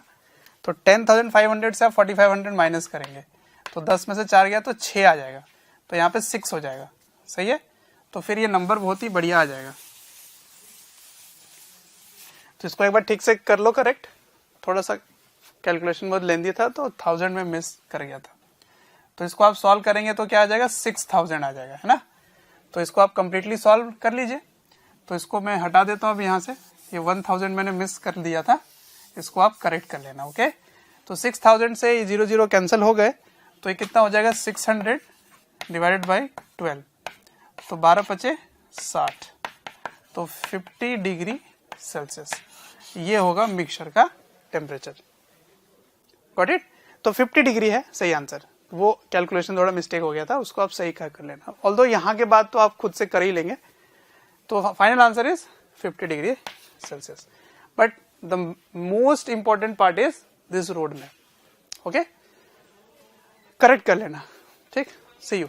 तो 10,500 से आप 4,500 माइनस करेंगे, तो 10 में से 4 गया तो 6 आ जाएगा, तो यहाँ पे 6 हो जाएगा, सही है। तो फिर ये नंबर बहुत ही बढ़िया आ जाएगा। तो इसको एक बार ठीक से कर लो करेक्ट, थोड़ा सा कैलकुलेशन बहुत लेंदी था तो 1000 में मिस कर गया था। तो इसको आप सॉल्व करेंगे तो क्या आ जाएगा, 6000 आ जाएगा, है ना। तो इसको आप कंप्लीटली सॉल्व कर लीजिए। तो इसको मैं हटा देता हूँ अब यहाँ से, ये 1000 मैंने मिस कर दिया था, इसको आप करेक्ट कर लेना, ओके। तो 6000 से 0 कैंसिल हो गए, तो ये कितना हो जाएगा, 600 डिवाइडेड बाई 12, तो 12×5=60, तो 50 डिग्री सेल्सियस ये होगा मिक्सचर का टेम्परेचर। Got it. तो 50 डिग्री है सही आंसर। वो कैलकुलेशन थोड़ा मिस्टेक हो गया था, उसको आप सही कर लेना। ऑल्दो यहाँ के बाद तो आप खुद से कर ही लेंगे। तो final answer is 50 degree Celsius. But the most important part is this road map, okay. Correct कर लेना, ठीक। सी यू।